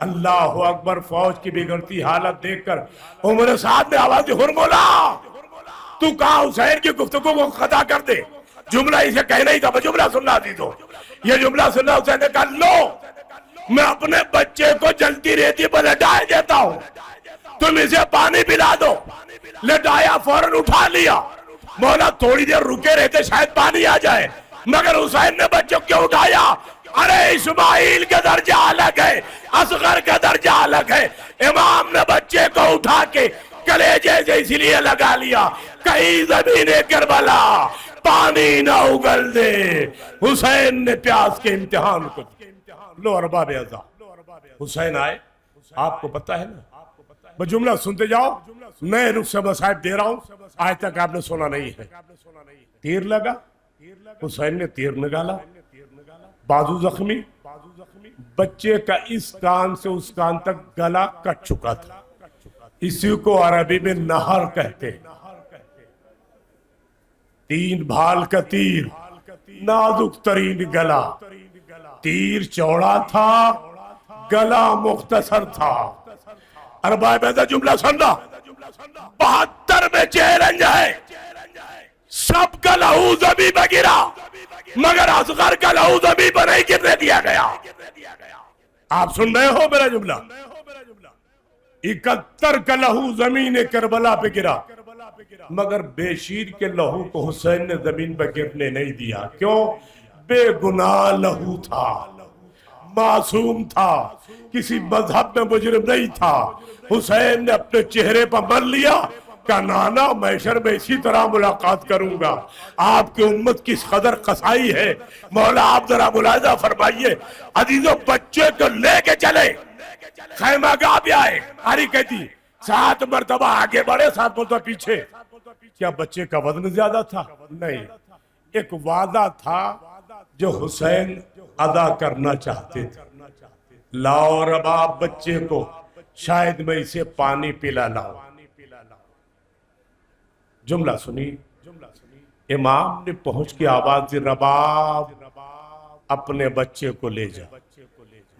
اللہ اکبر! فوج کی بگڑتی حالت دیکھ کر عمر سعد نے آواز دی، ہرملا تو کہا حسین کی گفتگو کو قطع کر دے، جملہ اسے کہنا ہی تھا، وہ جملہ سننا دی تو یہ جملہ سننا۔ حسین نے کہا لو، میں اپنے بچے کو جلتی ریتی پر لٹائے دیتا ہوں، تم اسے پانی پلا دو۔ لٹایا، فوراً اٹھا لیا۔ مولا تھوڑی دیر رکے رہتے شاید پانی آ جائے، مگر حسین نے بچوں کیوں اٹھایا؟ ارے اسماعیل کا درجہ الگ ہے، اصغر کا درجہ الگ ہے۔ امام نے بچے کو اٹھا کے کلیجے سے اس لیے لگا لیا کہیں زمین کربلا پانی نہ اگل دے۔ حسین نے پیاس کے امتحان کو لو ارباب اعضا۔ حسین آئے، آپ کو پتہ ہے نا، میں جملہ سنتے جاؤ، نئے رخ سے مصائب دے رہا ہوں، آج تک آپ نے سنا نہیں ہے۔ تیر لگا، حسین نے تیر نکالا، بازو زخمی، بچے کا اس کان سے اس کان تک گلا کٹ چکا تھا۔ اسی کو عربی میں نہر کہتے ہیں۔ 3 بھال کا تیر، نازک ترین گلا، تیر چوڑا تھا، گلا مختصر تھا۔ ارباب اعضا جملہ سننا، 72 میں چیلنج ہے، سب کا لہو زمین پہ گرا مگر اصغر کا لہو زمین پہ نہیں گرنے دیا گیا۔ آپ سن رہے ہو میرا جملہ؟ 71 کا لہو زمین کربلا پہ گرا مگر بے شیر کے لہو کو حسین نے زمین پہ گرنے نہیں دیا۔ کیوں؟ بے گناہ لہو تھا، معصوم تھا، کسی مذہب میں مجرم نہیں تھا۔ حسین نے اپنے چہرے پر من لیا کہ نانا محشر میں اسی طرح ملاقات کروں گا۔ آپ کی امت کس قدر قصائی ہے، مولا آپ ذرا ملاحظہ فرمائیے۔ عزیزوں، بچے کو لے کے چلے، خیمہ گاہ بھی آئے، ہری کہتی 7 مرتبہ آگے بڑھے، 7 مرتبہ پیچھے۔ کیا بچے کا وزن زیادہ تھا؟ نہیں، ایک وعدہ تھا جو حسین ادا کرنا چاہتے تھے۔ لاؤ رباب بچے کو، شاید میں اسے پانی پلا لاؤں۔ جملہ سنی، امام نے پہنچ کے آواز دی، رباب اپنے بچے کو لے جا۔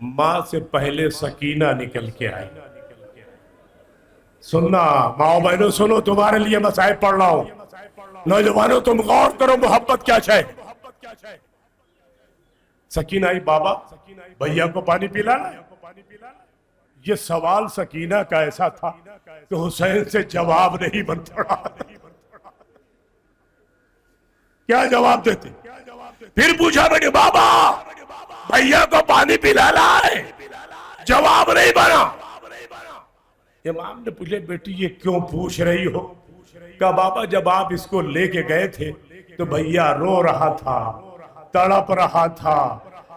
ماں سے پہلے سکینہ نکل کے آئی۔ سننا ماں بہنوں، سنو، تمہارے لیے مصائب پڑھ رہا ہوں۔ نوجوانوں تم غور کرو، محبت کیا ہے۔ سکینہ آئی، بابا بھیا کو پانی پلانا۔ یہ سوال سکینہ کا ایسا تھا کہ حسین سے جواب نہیں بن پڑا۔ کیا جواب دیتے؟ پھر پوچھا میں نے، بابا بھیا کو پانی پلانا ہے، جواب نہیں بنا۔ امام نے پوچھے، بیٹی یہ کیوں پوچھ رہی ہو؟ کہا بابا جب آپ اس کو لے کے گئے تھے تو بھیا رو رہا تھا، تڑپ رہا تھا،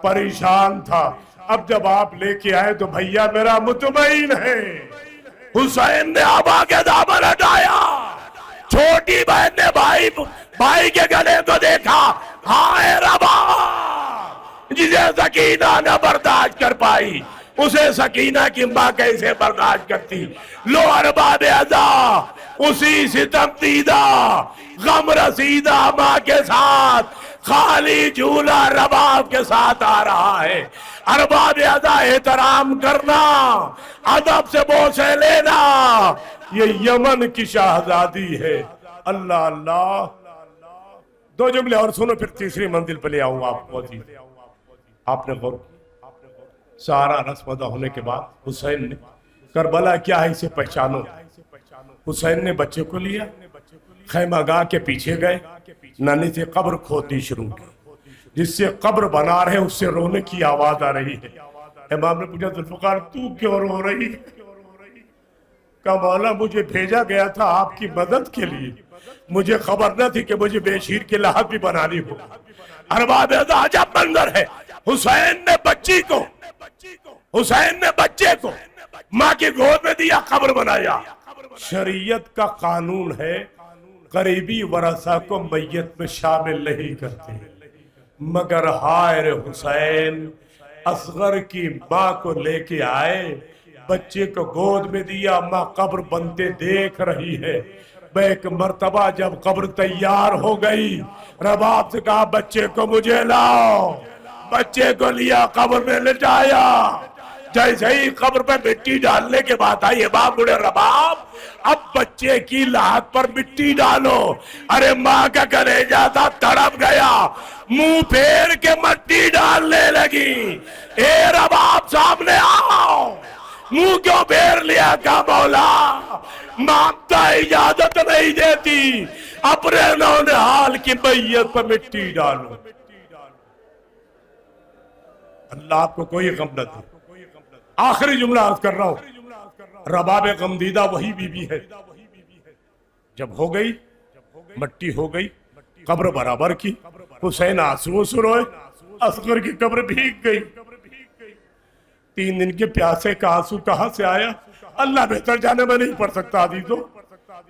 پریشان تھا، اب جب آپ لے کے آئے تو بھیا میرا مطمئن ہے۔ حسین نے آبا کے دامن ہٹایا، چھوٹی بہن نے بھائی کے گلے کو دیکھا، ہائے ربا جسے سکینہ نہ برداشت کر پائی اسے سکینہ کی ماں کیسے برداشت کرتی۔ لو ارباب اعضا، اسی ستم دیدہ غم رسیدہ ماں کے ساتھ خالی جھولا رباب کے ساتھ آ رہا ہے۔ ارباب اعضا احترام کرنا، ادب سے بوسے لینا، یہ یمن کی شہزادی ہے۔ اللہ اللہ۔ 2 جملے اور سنو، پھر تیسری منزل پہ لے آؤں آپ کو۔ آپ نے غور کی، سارا رسم ادا ہونے کے بعد حسین نے کربلا کیا ہے اسے پہچانو۔ حسین نے بچے کو لیا، خیمہ گاہ کے پیچھے گئے، نانی سے قبر کھودنی شروع کی۔ جس سے قبر بنا رہے اس سے رونے کی آواز آ رہی ہے۔ امام نے پوچھا، ذوالفقار تو کیوں رو رہی؟ کہا مولا مجھے بھیجا گیا تھا آپ کی مدد کے لیے، مجھے خبر نہ تھی کہ مجھے بے شیر کی لحد بھی بنانی ہو۔ ارباب اعضا عجب منظر ہے، حسین نے بچے کو ماں کی گود میں دیا، قبر بنایا۔ شریعت کا قانون ہے قریبی ورثہ کو میت میں شامل نہیں کرتے، مگر ہائے حسین اصغر کی ماں کو لے کے آئے، بچے کو گود میں دیا، ماں قبر بنتے دیکھ رہی ہے۔ ایک مرتبہ جب قبر تیار ہو گئی، رباب سے کہا بچے کو مجھے لاؤ، بچے کو لیا، قبر میں لٹایا، جیسے ہی قبر پہ مٹی ڈالنے کے بعد آئی امام بوڑھے رباب اب بچے کی لاحق پر مٹی ڈالو۔ ارے ماں کا کلیجہ تھا تڑپ گیا، منہ پھیر کے مٹی ڈالنے لگی، اے رباب سامنے آؤ، منہ کیوں پھیر لیا؟ کا مولا مامتا اجازت نہیں دیتی، اپنے نونہال کی میت پر مٹی ڈالو۔ اللہ آپ کو کوئی غم نہ دے۔ آخری جملہ عرض کر رہا ہوں، رباب غمدیدہ وہی بی بی ہے۔ جب ہو گئی مٹی ہو گئی، قبر برابر کی، حسین آنسو روئے، اصغر کی قبر بھیگ گئی۔ 3 دن کے پیاسے کا آنسو کہاں سے آیا اللہ بہتر جانے، میں نہیں پڑھ سکتا عزیزو۔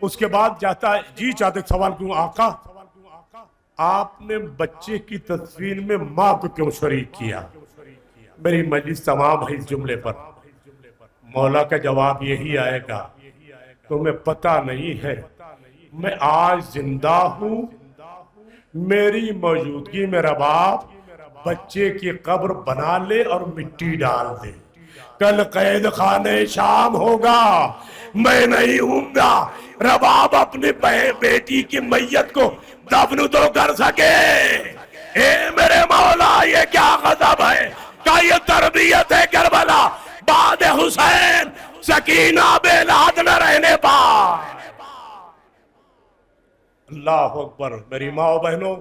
اس کے بعد جاتا ہے، جی چاہتے سوال کیوں آقا آپ نے بچے کی تصویر میں ماں کو کیوں شریک کیا؟ میری مجلس تمام ہے اس جملے پر، مولا کا جواب یہی آئے گا، تمہیں پتہ نہیں ہے میں آج زندہ ہوں، میری موجودگی میں رباب بچے کی قبر بنا لے اور مٹی ڈال دے، کل قید خانے شام ہوگا، میں نہیں ہوں گا، رباب اپنی بیٹی کی میت کو دفن تو کر سکے۔ اے میرے مولا یہ کیا غضب ہے، کہ یہ تربیت ہے کربلا، بعد حسین سکینہ بے لاد نہ رہنے پا۔ اللہ اکبر۔ میری ماں و بہنوں،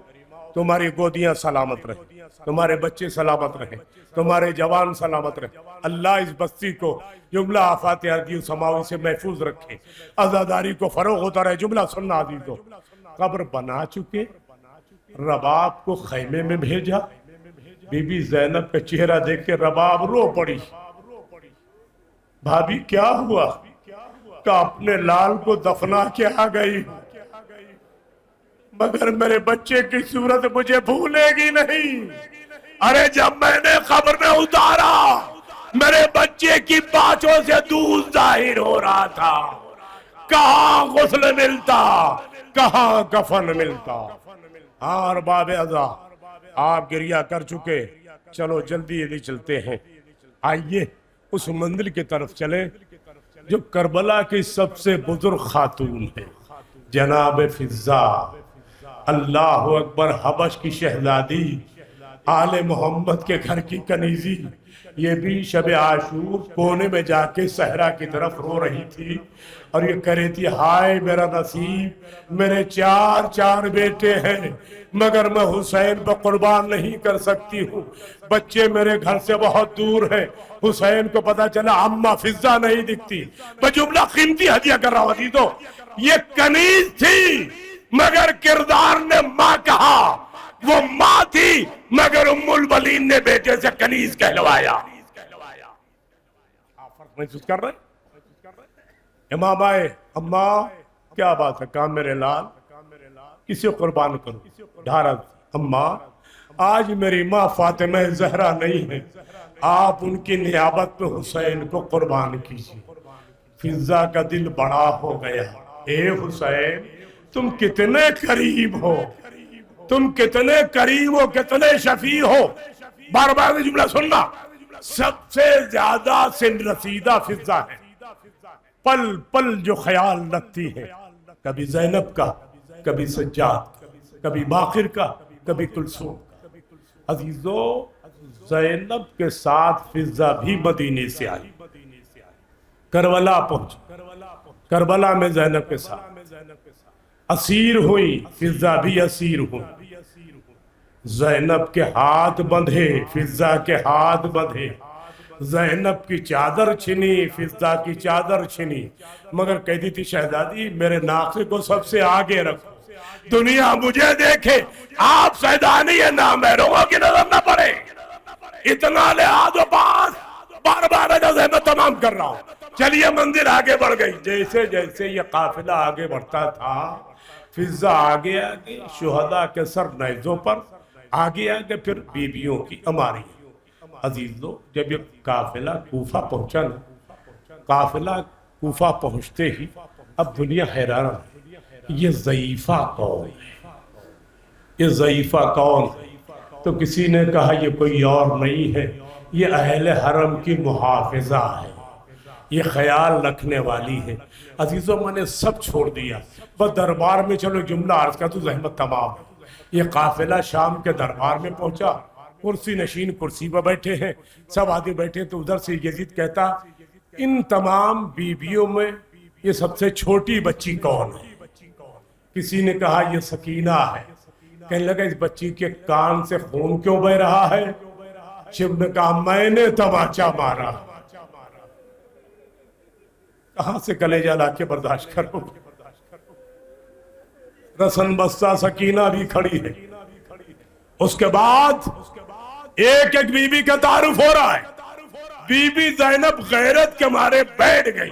تمہاری گودیاں سلامت رہیں، تمہارے بچے سلامت رہیں، تمہارے جوان سلامت رہیں، اللہ اس بستی کو جملہ آفات ارضی و سماوی سے محفوظ رکھے، عزاداری کو فروغ ہوتا رہے۔ جملہ سننا عزیزو، قبر بنا چکے، رباب کو خیمے میں بھیجا، بی بی زینب کا چہرہ دیکھ کے رباب رو پڑی، بھابی کیا ہوا؟ کہ اپنے لال کو دفنا کے آ گئی، مگر میرے بچے کی صورت مجھے بھولے گی نہیں۔ ارے جب میں نے قبر میں اتارا میرے بچے کی باچوں سے دودھ ظاہر ہو رہا تھا، کہاں غسل ملتا، کہاں کفن ملتا۔ ہاں ارباب عزا، آپ گریہ کر چکے، چلو جلدی جلدی چلتے ہیں، آئیے اس منزل کی طرف چلیں جو کربلا کی سب سے بزرگ خاتون ہے، جناب فضہ، اللہ اکبر، حبش کی شہزادی، آل محمد کے گھر کی کنیزی۔ یہ بھی شب عاشور کونے میں جا کے صحرا کی طرف رو رہی تھی اور یہ کہہ رہی تھی، ہائے میرا نصیب، میرے 4 بیٹے ہیں مگر میں حسین پر قربان نہیں کر سکتی ہوں، بچے میرے گھر سے بہت دور ہیں، حسین کو پتا چلا اماں فضہ نہیں دکھتی۔ میں جملہ قیمتی ہدیہ کر رہا ہوں عزیزو، یہ کنیز تھی مگر کردار نے ماں کہا، وہ ماں تھی مگر ام البلین نے بیٹے سے کنیز کہلوایا۔ آپ فرق محسوس کر رہے؟ امام آئے، اماں کیا بات ہے، کام میرے لال کسی قربان کرو، ڈھارت، اماں آج میری ماں فاطمہ زہرا نہیں ہے، آپ ان کی نیابت پہ حسین کو قربان کیجیے۔ فضہ کا دل بڑا ہو گیا، اے حسین تم کتنے قریب ہو، تم کتنے قریب ہو، کتنے شفیع ہو۔ بار بار جملہ سننا، سب سے زیادہ سن رسیدہ فضہ ہے، پل پل جو خیال رکھتی ہے، کبھی زینب کا، کبھی سجاد، کبھی باقر کا، کبھی کلثوم کا۔ عزیزو زینب کے ساتھ فضہ بھی مدینے سے آئی، کربلا پہنچ، کربلا میں زینب کے ساتھ اسیر ہوئی، فضہ بھی اسیر ہوئی، زینب کے ہاتھ بندھے، فضہ کے ہاتھ بندھے، زینب کی چادر چھنی، فضہ کی چادر چھنی، مگر کہتی تھی شہزادی میرے ناقے کو سب سے آگے رکھو، دنیا مجھے دیکھے، آپ سیدانی ہے نہ محروموں کی نظر نہ پڑے، اتنا لحاظ و پاس۔ بار بار اجازہ میں تمام کر رہا ہوں، چلیے منزل آگے بڑھ گئی، جیسے جیسے یہ قافلہ آگے بڑھتا تھا فضہ آگے آگے شہداء کے سر نیزوں پر، آگے آگے پھر بیویوں کی اماریاں۔ عزیزو جب یہ قافلہ کوفہ پہنچا نا، قافلہ کوفہ پہنچتے ہی اب دنیا حیران ہے، یہ ضعیفہ کون ہے؟ یہ ضعیفہ کون ہے؟ تو کسی نے کہا یہ کوئی اور نہیں ہے، یہ اہل حرم کی محافظہ ہے، یہ خیال رکھنے والی ہے۔ عزیزوں میں نے سب چھوڑ دیا، بس دربار میں چلو جملہ عرض کا تو زحمت تمام۔ یہ قافلہ شام کے دربار میں پہنچا، کرسی نشین کرسی پر بیٹھے ہیں، سب آدمی بیٹھے، تو ادھر سے یزید کہتا ان تمام بیویوں میں یہ سب سے چھوٹی بچی کون ہے؟ کسی نے کہا یہ سکینہ ہے۔ کہنے لگا اس بچی کے کان سے خون کیوں بہ رہا ہے؟ شب نے کہا میں نے تماچا مارا۔ کہاں سے کلیجہ لا کے برداشت کرو؟ رسن بستہ سکینہ بھی کھڑی ہے۔ اس کے بعد ایک ایک بی بی کا تعارف ہو رہا ہے۔ بی بی زینب غیرت کے مارے بیٹھ گئی۔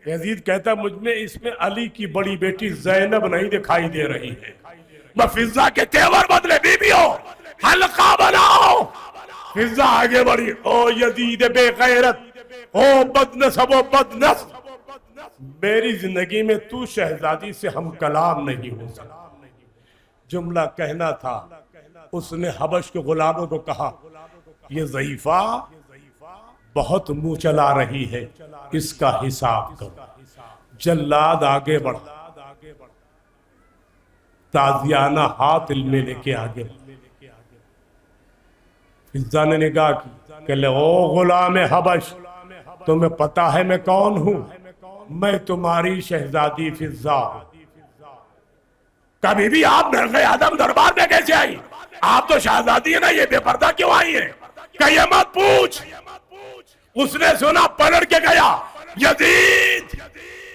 یزید کہتا مجھ میں اس میں علی کی بڑی بیٹی زینب نہیں دکھائی دے رہی ہے۔ میں فضہ کے تیور بدلے بیویوں حلقہ بناؤ۔ فضہ آگے بڑھی، او یزید بے غیرت، او بد نسب و بد نسب، میری زندگی میں تو شہزادی سے ہم کلام نہیں ہو سکتا۔ جملہ کہنا تھا، اس نے حبش کے غلاموں کو کہا یہ ضعیفہ بہت منہ چلا رہی ہے، اس کا حساب کرو۔ جلاد آگے بڑھا، تازیانہ ہاتھ علم لے کے آگے بڑھا۔ فضہ نے نگاہ کی کہ لے او غلام حبش، تمہیں پتا ہے میں کون ہوں؟ میں تمہاری شہزادی فضہ ہوں۔ کبھی بھی آپ مرغ آدم دربار میں کیسے آئی؟ آپ تو شہزادی ہیں نا، یہ بے پردہ کیوں آئی ہیں؟ کہ یہ مت پوچھ۔ اس نے سنا، پلٹ کے گیا، یزید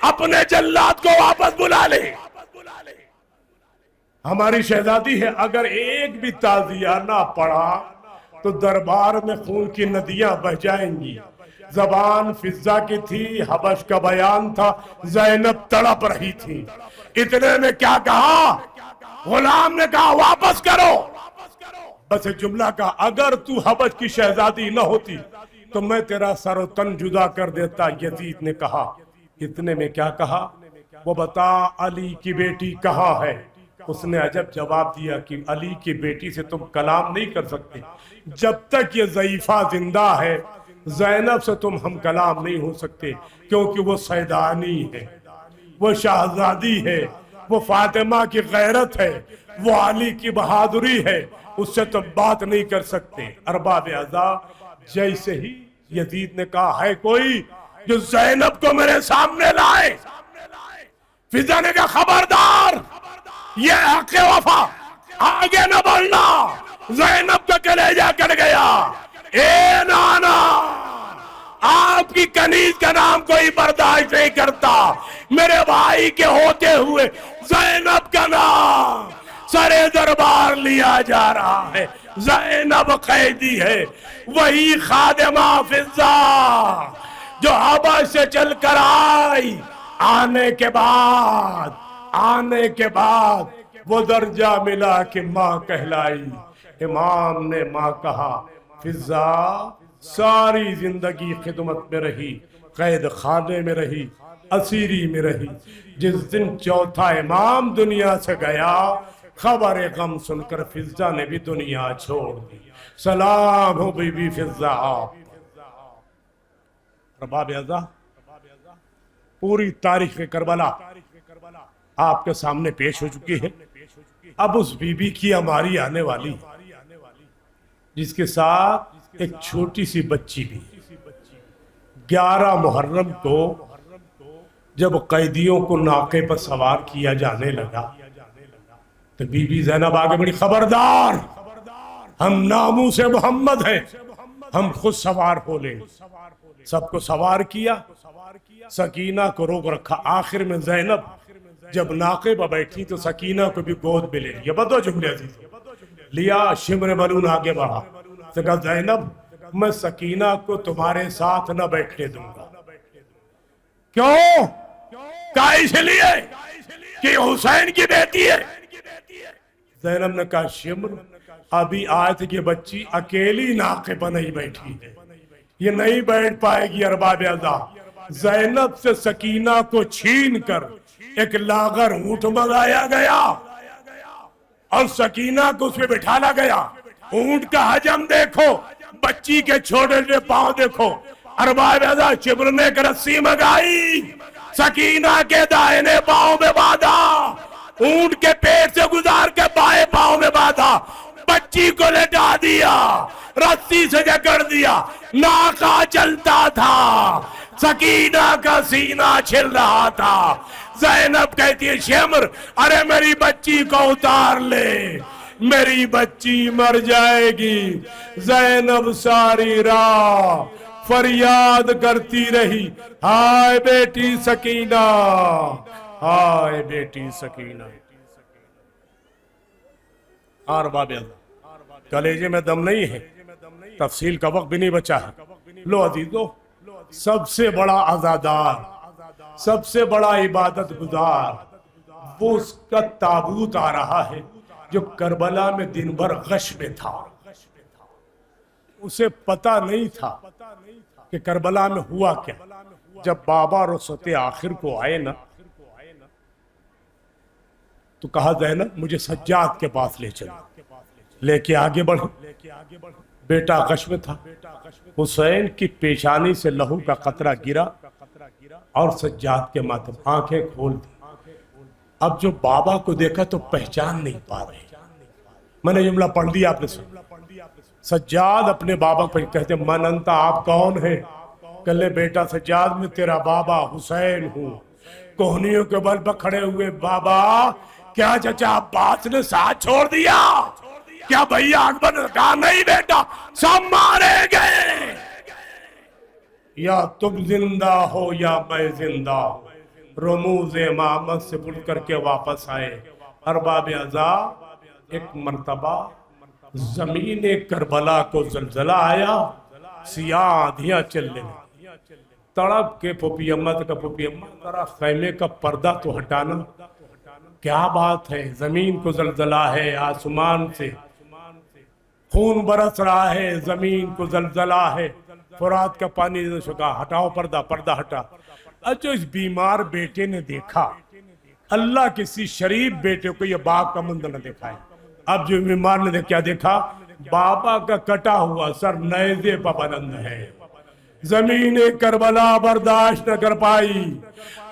اپنے جلاد کو واپس بلا لے، ہماری شہزادی ہے۔ اگر ایک بھی تعزیہ نہ پڑا تو دربار میں خون کی ندیاں بہہ جائیں گی۔ زبان فضہ کی تھی، حبش کا بیان تھا، زینب تڑپ رہی تھی۔ اتنے میں کیا کہا؟ غلام نے کہا واپس کرو۔ بس جملہ کہا اگر تو حبش کی شہزادی نہ ہوتی تو میں تیرا سر و تن جدا کر دیتا۔ یزید نے کہا، اتنے میں کیا کہا؟ وہ بتا علی کی بیٹی کہاں ہے؟ اس نے عجب جواب دیا کہ علی کی بیٹی سے تم کلام نہیں کر سکتے، جب تک یہ ضعیفہ زندہ ہے زینب سے تم ہم کلام نہیں ہو سکتے، کیونکہ وہ سیدانی ہے، وہ شہزادی ہے، وہ فاطمہ کی غیرت ہے، وہ علی کی بہادری ہے، اس سے تم بات نہیں کر سکتے۔ ارباب اعضاء، جیسے ہی یزید نے کہا ہے کوئی جو زینب کو میرے سامنے لائے، فضہ نے کہا خبردار، یہ حق وفا، آگے نہ بڑھنا۔ زینب کا کلیجہ کٹ گیا۔ اے نانا، آپ کی کنیز کا نام کوئی برداشت نہیں کرتا، میرے بھائی کے ہوتے ہوئے زینب کا نام سرے دربار لیا جا رہا ہے۔ زینب قیدی ہے، وہی خادمہ فضہ جو حبش سے چل کر آئی، آنے کے بعد وہ درجہ ملا کہ ماں کہلائی۔ امام نے ماں کہا۔ فضہ ساری زندگی خدمت میں رہی، قید خانے میں رہی، اسیری میں رہی۔ جس دن چوتھا امام دنیا سے گیا، خبر غم سن کر فضہ نے بھی دنیا چھوڑ دی۔ سلام ہو بی بی فضہ آپ۔ رباب اعضاء، پوری تاریخ کربلا آپ کے سامنے پیش ہو چکی ہے۔ اب اس بی بی کی ہماری آنے والی، جس کے ساتھ ایک چھوٹی سی بچی بھی۔ 11 محرم کو جب قیدیوں کو ناقے پر سوار کیا جانے لگا تو بی بی زینب آگے بڑی، خبردار، ہم ناموس محمد ہیں، ہم خود سوار ہو لیں۔ سب کو سوار کیا، سکینہ کو روک رکھا۔ آخر میں زینب جب ناقے پر بیٹھی تو سکینہ کو بھی گود میں لے لیا۔ بدو جملے عزیز لیا، شمر ملون آگے بڑھا، تو کہا زینب میں سکینہ کو تمہارے ساتھ نہ بیٹھنے دوں گا۔ کیوں؟ کہا اس لیے کہ حسین کی بیٹی ہے۔ زینب نے کہا شمر، ابھی آج کی بچی اکیلی ناقے پر نہیں بیٹھی ہے، یہ نہیں بیٹھ پائے گی۔ ارباب اعضاء، زینب سے سکینہ کو چھین کر ایک لاغر اونٹ منگایا گیا اور سکینہ کو اس پہ بٹھالا گیا. اونٹ کا حجم دیکھو, بچی کے چھوٹے چھوٹے پاؤں دیکھو. ارباب اعضاء چبر نے ایک رسی منگائی, سکینہ کے دائنے پاؤں میں باندھا, اونٹ کے پیٹ سے گزار کے بائیں پاؤں میں باندھا, بچی کو لٹا دیا, رسی سے جکڑ دیا, ناکا چلتا تھا, سکینہ کا سینہ چھل رہا تھا. زینب کہتی ہے شمر ارے میری بچی کو اتار لے, میری بچی مر جائے گی. زینب ساری راہ فریاد کرتی رہی, ہائے بیٹی سکینہ, ہائے بیٹی سکینہ. اور بابے کلیجے میں دم نہیں ہے, تفصیل کا وقت بھی نہیں بچا ہے. لو عزیزو, سب سے بڑا عزادار, سب سے بڑا عبادت گزار وہ اس کا تابوت آ رہا ہے جو کربلا میں دن بھر غش میں تھا. اسے پتا نہیں تھا کہ کربلا میں ہوا کیا. جب بابا رخصت آخر کو آئے نا تو کہا زینب مجھے سجاد کے پاس لے چلو. لے کے آگے بڑھو. بیٹا غش میں تھا, حسین کی پیشانی سے لہو کا قطرہ گرا اور سجاد کے ماتم آنکھیں کھول دی. اب جو بابا کو دیکھا تو پہچان نہیں پا رہے. میں نے جملہ پڑھ دیا آپ نے سن. سجاد اپنے بابا کو کہتے من انتا, آپ کون ہیں؟ کہلے بیٹا سجاد میں تیرا بابا حسین ہوں. کوہنیوں کے بل پر کھڑے ہوئے, بابا کیا چچا عباس نے ساتھ چھوڑ دیا؟ کیا بھیا اکبر نے کہا نہیں بیٹا سب مارے گئے, یا تم زندہ ہو یا میں زندہ ہوں. رموز امامت سے بڑھ کر کے واپس آئے. ارباب اعضاء ایک مرتبہ زمین کربلا کو زلزلہ آیا, سیاہ آندھیاں چلنے لگی. تڑپ کے پھوپھی اماں کا پھوپھی اماں ذرا خیمے کا پردہ تو ہٹانا, کیا بات ہے, زمین کو زلزلہ ہے, آسمان سے خون برس رہا ہے, زمین کو زلزلہ ہے, فرات کا پانی شکا, ہٹاؤ پردہ, پردہ ہٹا. اچھا اس بیمار بیٹے نے دیکھا, اللہ کسی شریف بیٹے کو یہ باپ کا منظر نہ دیکھا ہے. اب جو بیمار نے کیا دیکھا, بابا کا کٹا ہوا سر نیزے پہ بلند ہے. زمین کربلا برداشت نہ کر پائی.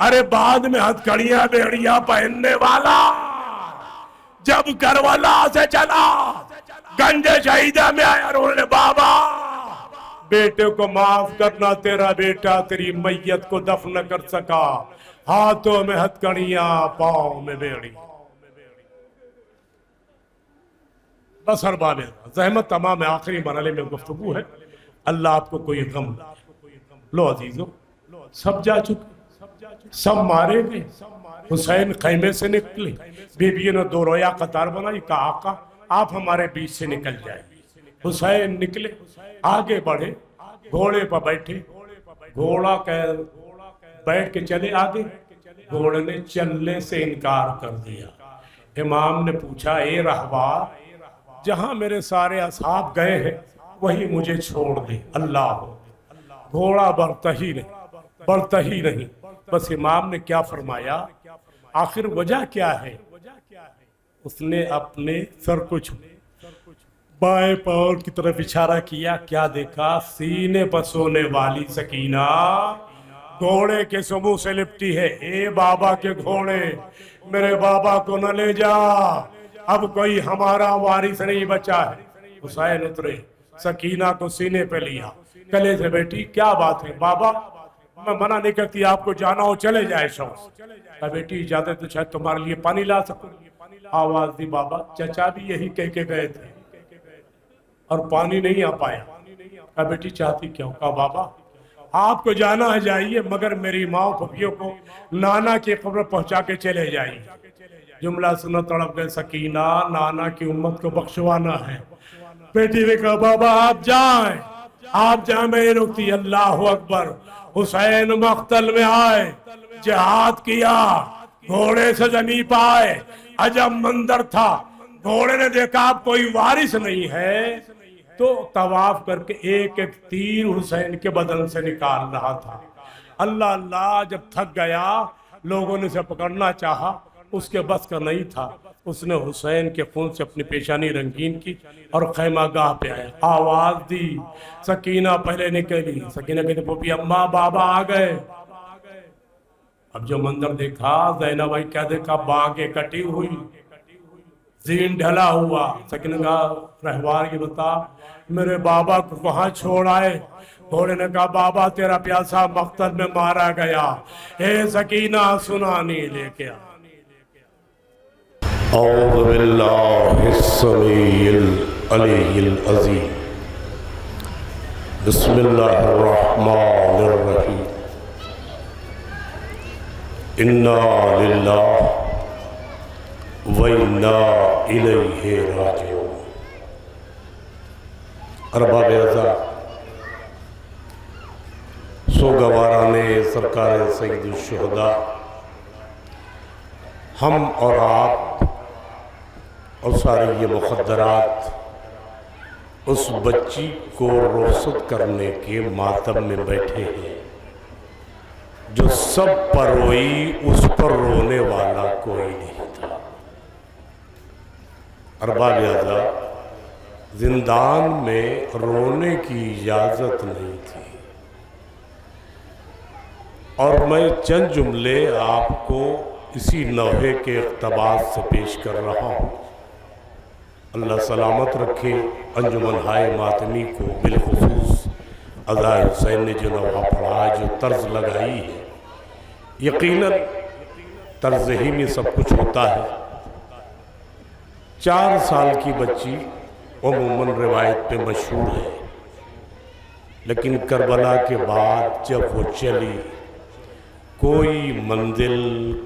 ارے بعد میں ہتھکڑیاں بیڑیاں پہننے والا جب کربلا سے چلا گنج شہیدہ میں آیا, رونے بابا بیٹے کو معاف کرنا, تیرا بیٹا تیری میت کو دفن نہ کر سکا. ہاتھوں میں ہتھکڑیاں, پاؤں میں بیڑی. بس ہر بابے زحمت تمام آخری مرحلے میں گفتگو ہے. اللہ آپ کو کوئی غم. لو عزیزو, سب جا چکے, سب مارے گئے. حسین خیمے سے نکلے, بیوی نے دو رویا قطار بنائی, کہا آقا آپ ہمارے بیچ سے نکل جائیں. حسین نکلے, آگے بڑھے, گھوڑے پر بیٹھے. گھوڑا بیٹھ کے چلے آگے, گھوڑے نے چلنے سے انکار کر دیا. امام نے پوچھا اے رہبار, جہاں میرے سارے اصحاب گئے ہیں وہی مجھے چھوڑ دے. اللہ ہو, گھوڑا بڑھتا ہی نہیں. بس امام نے کیا فرمایا, آخر وجہ کیا ہے؟ اس نے اپنے سر کو بائیں پاؤں کی طرف اشارہ کیا. کیا دیکھا؟ سینے پر سونے والی سکینہ گھوڑے کے سمو سے لپٹی ہے. اے بابا کے گھوڑے, میرے بابا کو نہ لے جا, اب کوئی ہمارا وارث نہیں بچا ہے. حسین اترے, سکینہ کو سینے پہ لیا, گلے سے بیٹی کیا بات ہے؟ بابا میں منع نہیں کرتی, آپ کو جانا ہو چلے جائے. شوق بیٹی اجازت تو شاید تمہارے لیے پانی لا سکوں. آواز دی بابا, چچا بھی یہی کہہ کے گئے تھے اور پانی نہیں آ پایا. کہا بیٹی چاہتی کیوں؟ کہا بابا آپ کو جانا ہے جائیے, مگر میری ماں پھپھیوں کو نانا کی قبر پہنچا کے چلے جائیے. جملہ سنا تڑپ گئے, سکینہ نانا کی امت کو بخشوانا ہے. بیٹی نے کہا بابا آپ جائیں میں نہیں رکتی. اللہ اکبر. حسین مقتل میں آئے, جہاد کیا, گھوڑے سے زمین پائے. عجب منظر تھا. گھوڑے نے دیکھا اب کوئی وارث نہیں ہے تو طواف کر کے ایک ایک تیر حسین کے بدن سے نکال رہا تھا. اللہ اللہ جب تھک گیا، لوگوں نے اسے پکڑنا چاہا، اس کے بس کا نہیں تھا، اس نے حسین کے خون سے اپنی پیشانی رنگین کی اور خیمہ گاہ پہ آیا، آواز دی، سکینہ پہلے نکلی، سکینہ کہتے پوپی اماں بابا آ گئے۔ اب جو منظر دیکھا زینب بھائی کیا دیکھا، باغیں کٹی ہوئی، زین ڈھلا ہوا۔ سکینہ کہا رہوار کی بتا میرے بابا کو کہاں چھوڑ آئے؟ گھوڑے نے کہا بابا تیرا پیاسا مقتل میں مارا گیا، اے سکینہ سنانی لے کے آ۔ اعوذ باللہ السمیع العلی العظیم، بسم اللہ الرحمن الرحیم، انا للہ وَإِنَّا إِلَيْهِ رَاجِعُونَ۔ ارباب اعزاز، سوگواران سرکار سید الشہداء، ہم اور آپ اور سارے یہ مخدرات اس بچی کو رخصت کرنے کے ماتم میں بیٹھے ہیں، جو سب پر روئی اس پر رونے والا کوئی نہیں تھا۔ ارباب اعزاز، زندان میں رونے کی اجازت نہیں تھی، اور میں چند جملے آپ کو اسی نوحے کے اقتباس سے پیش کر رہا ہوں۔ اللہ سلامت رکھے انجمن ہائے ماتمی کو، بالخصوص عزائے حسین نے جو نوحہ پڑھا، جو طرز لگائی ہے، یقیناً طرز ہی میں سب کچھ ہوتا ہے۔ 4 سال کی بچی عموماً روایت پہ مشہور ہے، لیکن کربلا کے بعد جب وہ چلی، کوئی منزل،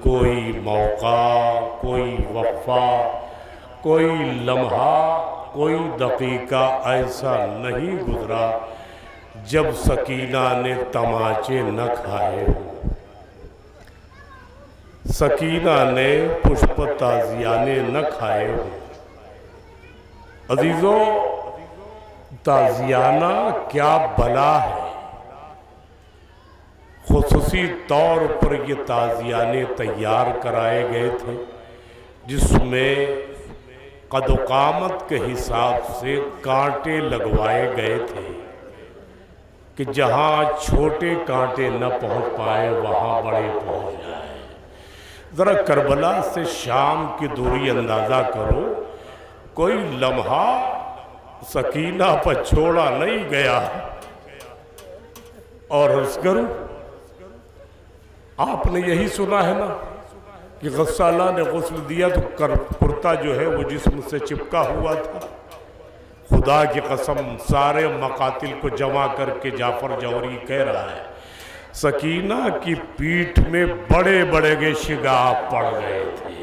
کوئی موقع، کوئی وقفہ، کوئی لمحہ، کوئی دقیقہ ایسا نہیں گزرا جب سکینہ نے تماچے نہ کھائے ہوں، سکینہ نے پشپ تازیانے نہ کھائے ہوں۔ عزیزو، تازیانہ کیا بلا ہے! خصوصی طور پر یہ تازیانے تیار کرائے گئے تھے، جس میں قد و قامت کے حساب سے کانٹے لگوائے گئے تھے کہ جہاں چھوٹے کانٹے نہ پہنچ پائے وہاں بڑے پہنچ جائیں۔ ذرا کربلا سے شام کی دوری اندازہ کرو، کوئی لمحہ سکینہ پر چھوڑا نہیں گیا۔ اور عرض کروں، آپ نے یہی سنا ہے نا کہ غسالہ نے غسل دیا تو کرتا جو ہے وہ جسم سے چپکا ہوا تھا۔ خدا کی قسم، سارے مقاتل کو جمع کر کے جعفر جوہری کہہ رہا ہے، سکینہ کی پیٹھ میں بڑے بڑے کے شگاف پڑ گئے تھے۔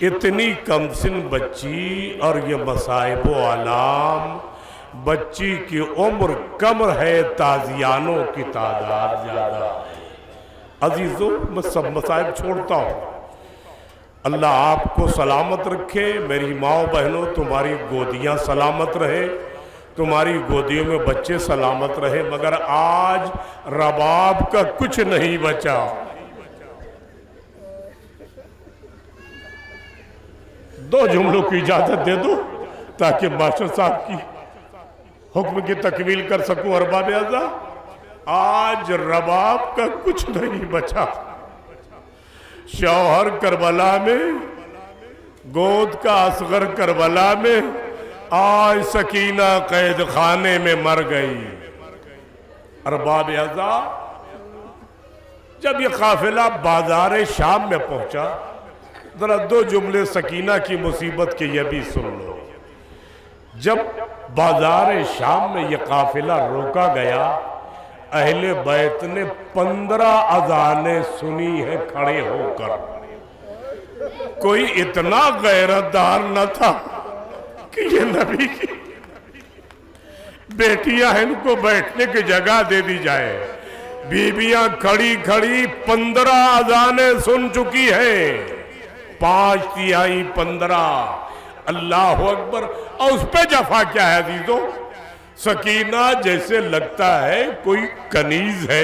اتنی کم سن بچی اور یہ مصائب و آلام، بچی کی عمر کم ہے، تازیانوں کی تعداد زیادہ ہے۔ عزیزو، میں سب مصائب چھوڑتا ہوں، اللہ آپ کو سلامت رکھے۔ میری ماں بہنوں، تمہاری گودیاں سلامت رہے، تمہاری گودیوں میں بچے سلامت رہے، مگر آج رباب کا کچھ نہیں بچا۔ دو جملوں کی اجازت دے دو تاکہ ماسٹر صاحب کی حکم کی تکمیل کر سکوں۔ ارباب اعزاز، آج رباب کا کچھ نہیں بچا۔ شوہر کربلا میں، گود کا اصغر کربلا میں، آج سکینہ قید خانے میں مر گئی۔ ارباب اعزاز، جب یہ قافلہ بازار شام میں پہنچا، ذرا 2 جملے سکینہ کی مصیبت کے یہ بھی سن لو۔ جب بازار شام میں یہ قافلہ روکا گیا، اہل بیت نے 15 اذانیں سنی ہیں کھڑے ہو کر۔ کوئی اتنا غیرت دار نہ تھا کہ یہ نبی کی بیٹیاں ہیں، ان کو بیٹھنے کی جگہ دے دی جائے۔ بیویاں کھڑی کھڑی 15 اذانیں سن چکی ہیں، 5 تہائی 15۔ اللہ اکبر! اور اس پہ جفا کیا ہے عزیزو؟ سکینہ جیسے لگتا ہے کوئی کنیز ہے،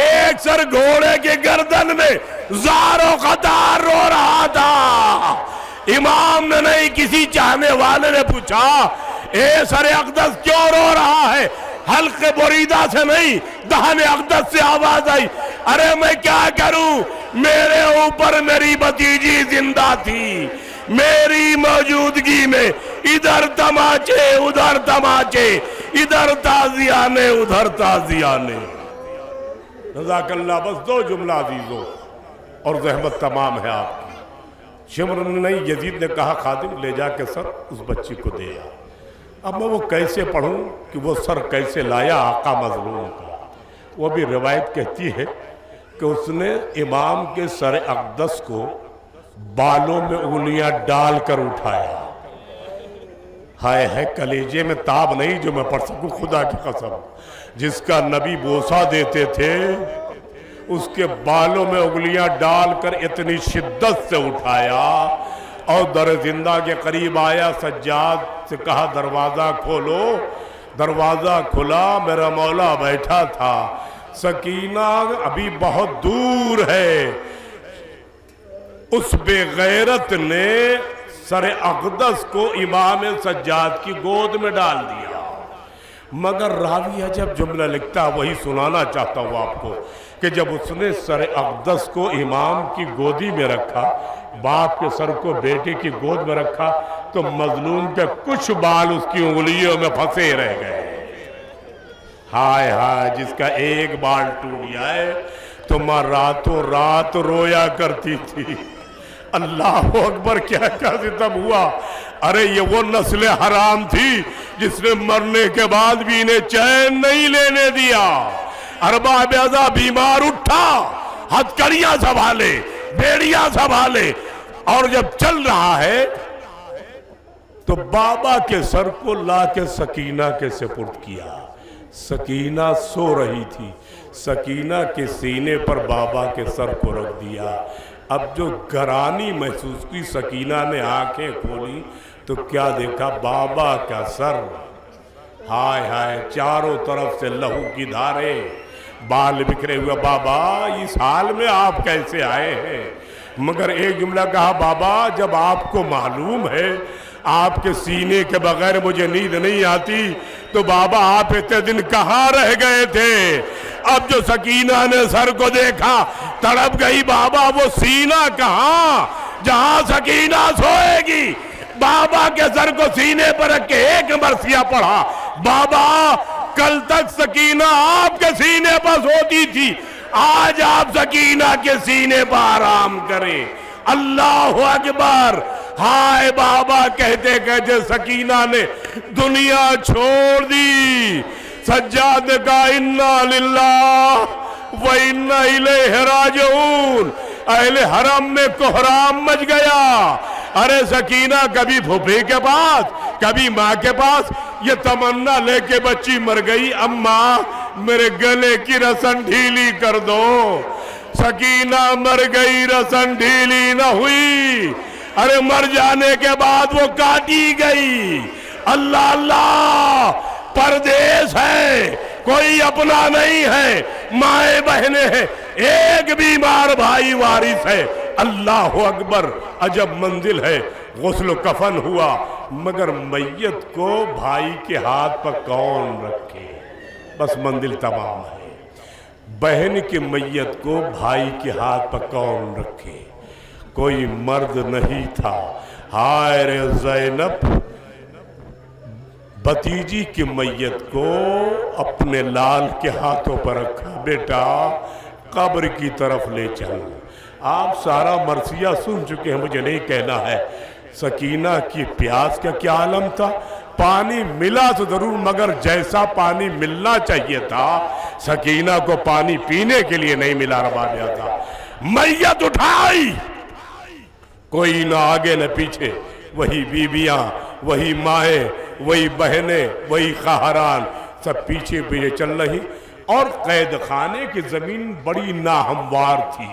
ایک سر گھوڑے کے گردن میں زاروں قطار رو رہا تھا۔ امام نے نہیں، کسی چاہنے والے نے پوچھا اے سر اقدس کیوں رو رہا ہے؟ حلق بریدہ سے نہیں، دہن اقدس سے آواز آئی، ارے میں کیا کروں، میرے اوپر میری بھتیجی زندہ تھی، میری موجودگی میں ادھر تماچے ادھر تماچے، ادھر تازیانے ادھر تازیانے۔ جزاک اللہ، بس دو جملہ عزیزوں اور زحمت تمام ہے آپ کی۔ شمر نے نہیں، یزید نے کہا خادم لے جا کے سر اس بچی کو دے آ۔ اب میں وہ کیسے پڑھوں کہ وہ سر کیسے لایا آقا مظلوم کا؟ وہ بھی روایت کہتی ہے کہ اس نے امام کے سر اقدس کو بالوں میں انگلیاں ڈال کر اٹھایا۔ ہائے ہے کلیجے میں تاب نہیں جو میں پڑھ سکوں، خدا کی قسم۔ جس کا نبی بوسہ دیتے تھے اس کے بالوں میں انگلیاں ڈال کر اتنی شدت سے اٹھایا اور در زندہ کے قریب آیا، سجاد سے کہا دروازہ کھولو۔ دروازہ کھلا، میرا مولا بیٹھا تھا، سکینہ ابھی بہت دور ہے۔ اس بے غیرت نے سر اقدس کو امام سجاد کی گود میں ڈال دیا۔ مگر راوی عجب جملہ لکھتا، وہی سنانا چاہتا ہوں آپ کو کہ جب اس نے سر اقدس کو امام کی گودی میں رکھا، باپ کے سر کو بیٹے کی گود میں رکھا، تو مظلوم کے کچھ بال اس کی انگلیوں میں پھنسے رہ گئے۔ ہائے ہائے، جس کا ایک بال ٹوٹ جائے تو ماں راتوں رات رویا کرتی تھی۔ اللہ اکبر، کیا کیا ستم ہوا۔ ارے یہ وہ نسل حرام تھی جس نے مرنے کے بعد بھی انہیں چین نہیں لینے دیا۔ ارباب ازا بیمار اٹھا، ہتھکڑیاں سنبھالے، بیڑیاں سنبھالے، اور جب چل رہا ہے تو بابا کے سر کو لا کے سکینہ کے سپرد کیا۔ سکینہ سو رہی تھی، سکینہ کے سینے پر بابا کے سر کو رکھ دیا۔ اب جو گرانی محسوس کی، سکینہ نے آنکھیں کھولی تو کیا دیکھا؟ بابا کا سر۔ ہائے ہائے، چاروں طرف سے لہو کی دھاریں، بال بکھرے ہوئے۔ بابا اس حال میں آپ کیسے آئے ہیں؟ مگر ایک جملہ کہا، بابا جب آپ کو معلوم ہے آپ کے سینے کے بغیر مجھے نیند نہیں آتی تو بابا آپ اتنے دن کہاں رہ گئے تھے؟ اب جو سکینہ نے سر کو دیکھا تڑپ گئی، بابا وہ سینہ کہاں جہاں سکینہ سوئے گی؟ بابا کے سر کو سینے پر رکھ کے ایک مرثیہ پڑھا، بابا کل تک سکینہ آپ کے سینے پر سوتی تھی، آج آپ سکینہ کے سینے پر آرام کریں۔ اللہ اکبر۔ ہائے بابا کہتے کہتے سکینہ نے دنیا چھوڑ دی۔ سجاد نے کہا انا للہ و انا الیہ راجعون۔ اہل حرم میں کوہرام مچ گیا۔ ارے سکینہ کبھی پھوپھی کے پاس، کبھی ماں کے پاس، یہ تمنا لے کے بچی مر گئی، اماں میرے گلے کی رسن ڈھیلی کر دو۔ سکینہ مر گئی، رسن ڈھیلی نہ ہوئی۔ ارے مر جانے کے بعد وہ کاٹی گئی۔ اللہ اللہ، پردیس ہے، کوئی اپنا نہیں ہے، مائیں بہنیں ہیں، ایک بیمار بھائی وارث ہے۔ اللہ اکبر، عجب منزل ہے۔ غسل و کفن ہوا، مگر میت کو بھائی کے ہاتھ پر کون رکھے؟ بس منزل تمام ہے۔ بہن کی میت کو بھائی کے ہاتھ پر کون رکھے؟ کوئی مرد نہیں تھا۔ ہائے رے زینب، بھتیجی کی میت کو اپنے لال کے ہاتھوں پر رکھا، بیٹا قبر کی طرف لے چل۔ آپ سارا مرثیہ سن چکے ہیں، مجھے نہیں کہنا ہے۔ سکینہ کی پیاس کا کیا عالم تھا؟ پانی ملا تو ضرور، مگر جیسا پانی ملنا چاہیے تھا سکینہ کو پانی پینے کے لیے نہیں ملا۔ ربابیہ تھا، میت اٹھائی، کوئی نہ آگے نہ پیچھے، وہی بیویاں، وہی مائیں، وہی بہنیں، وہی خواہران، سب پیچھے پیچھے چل رہی۔ اور قید خانے کی زمین بڑی ناہموار تھی،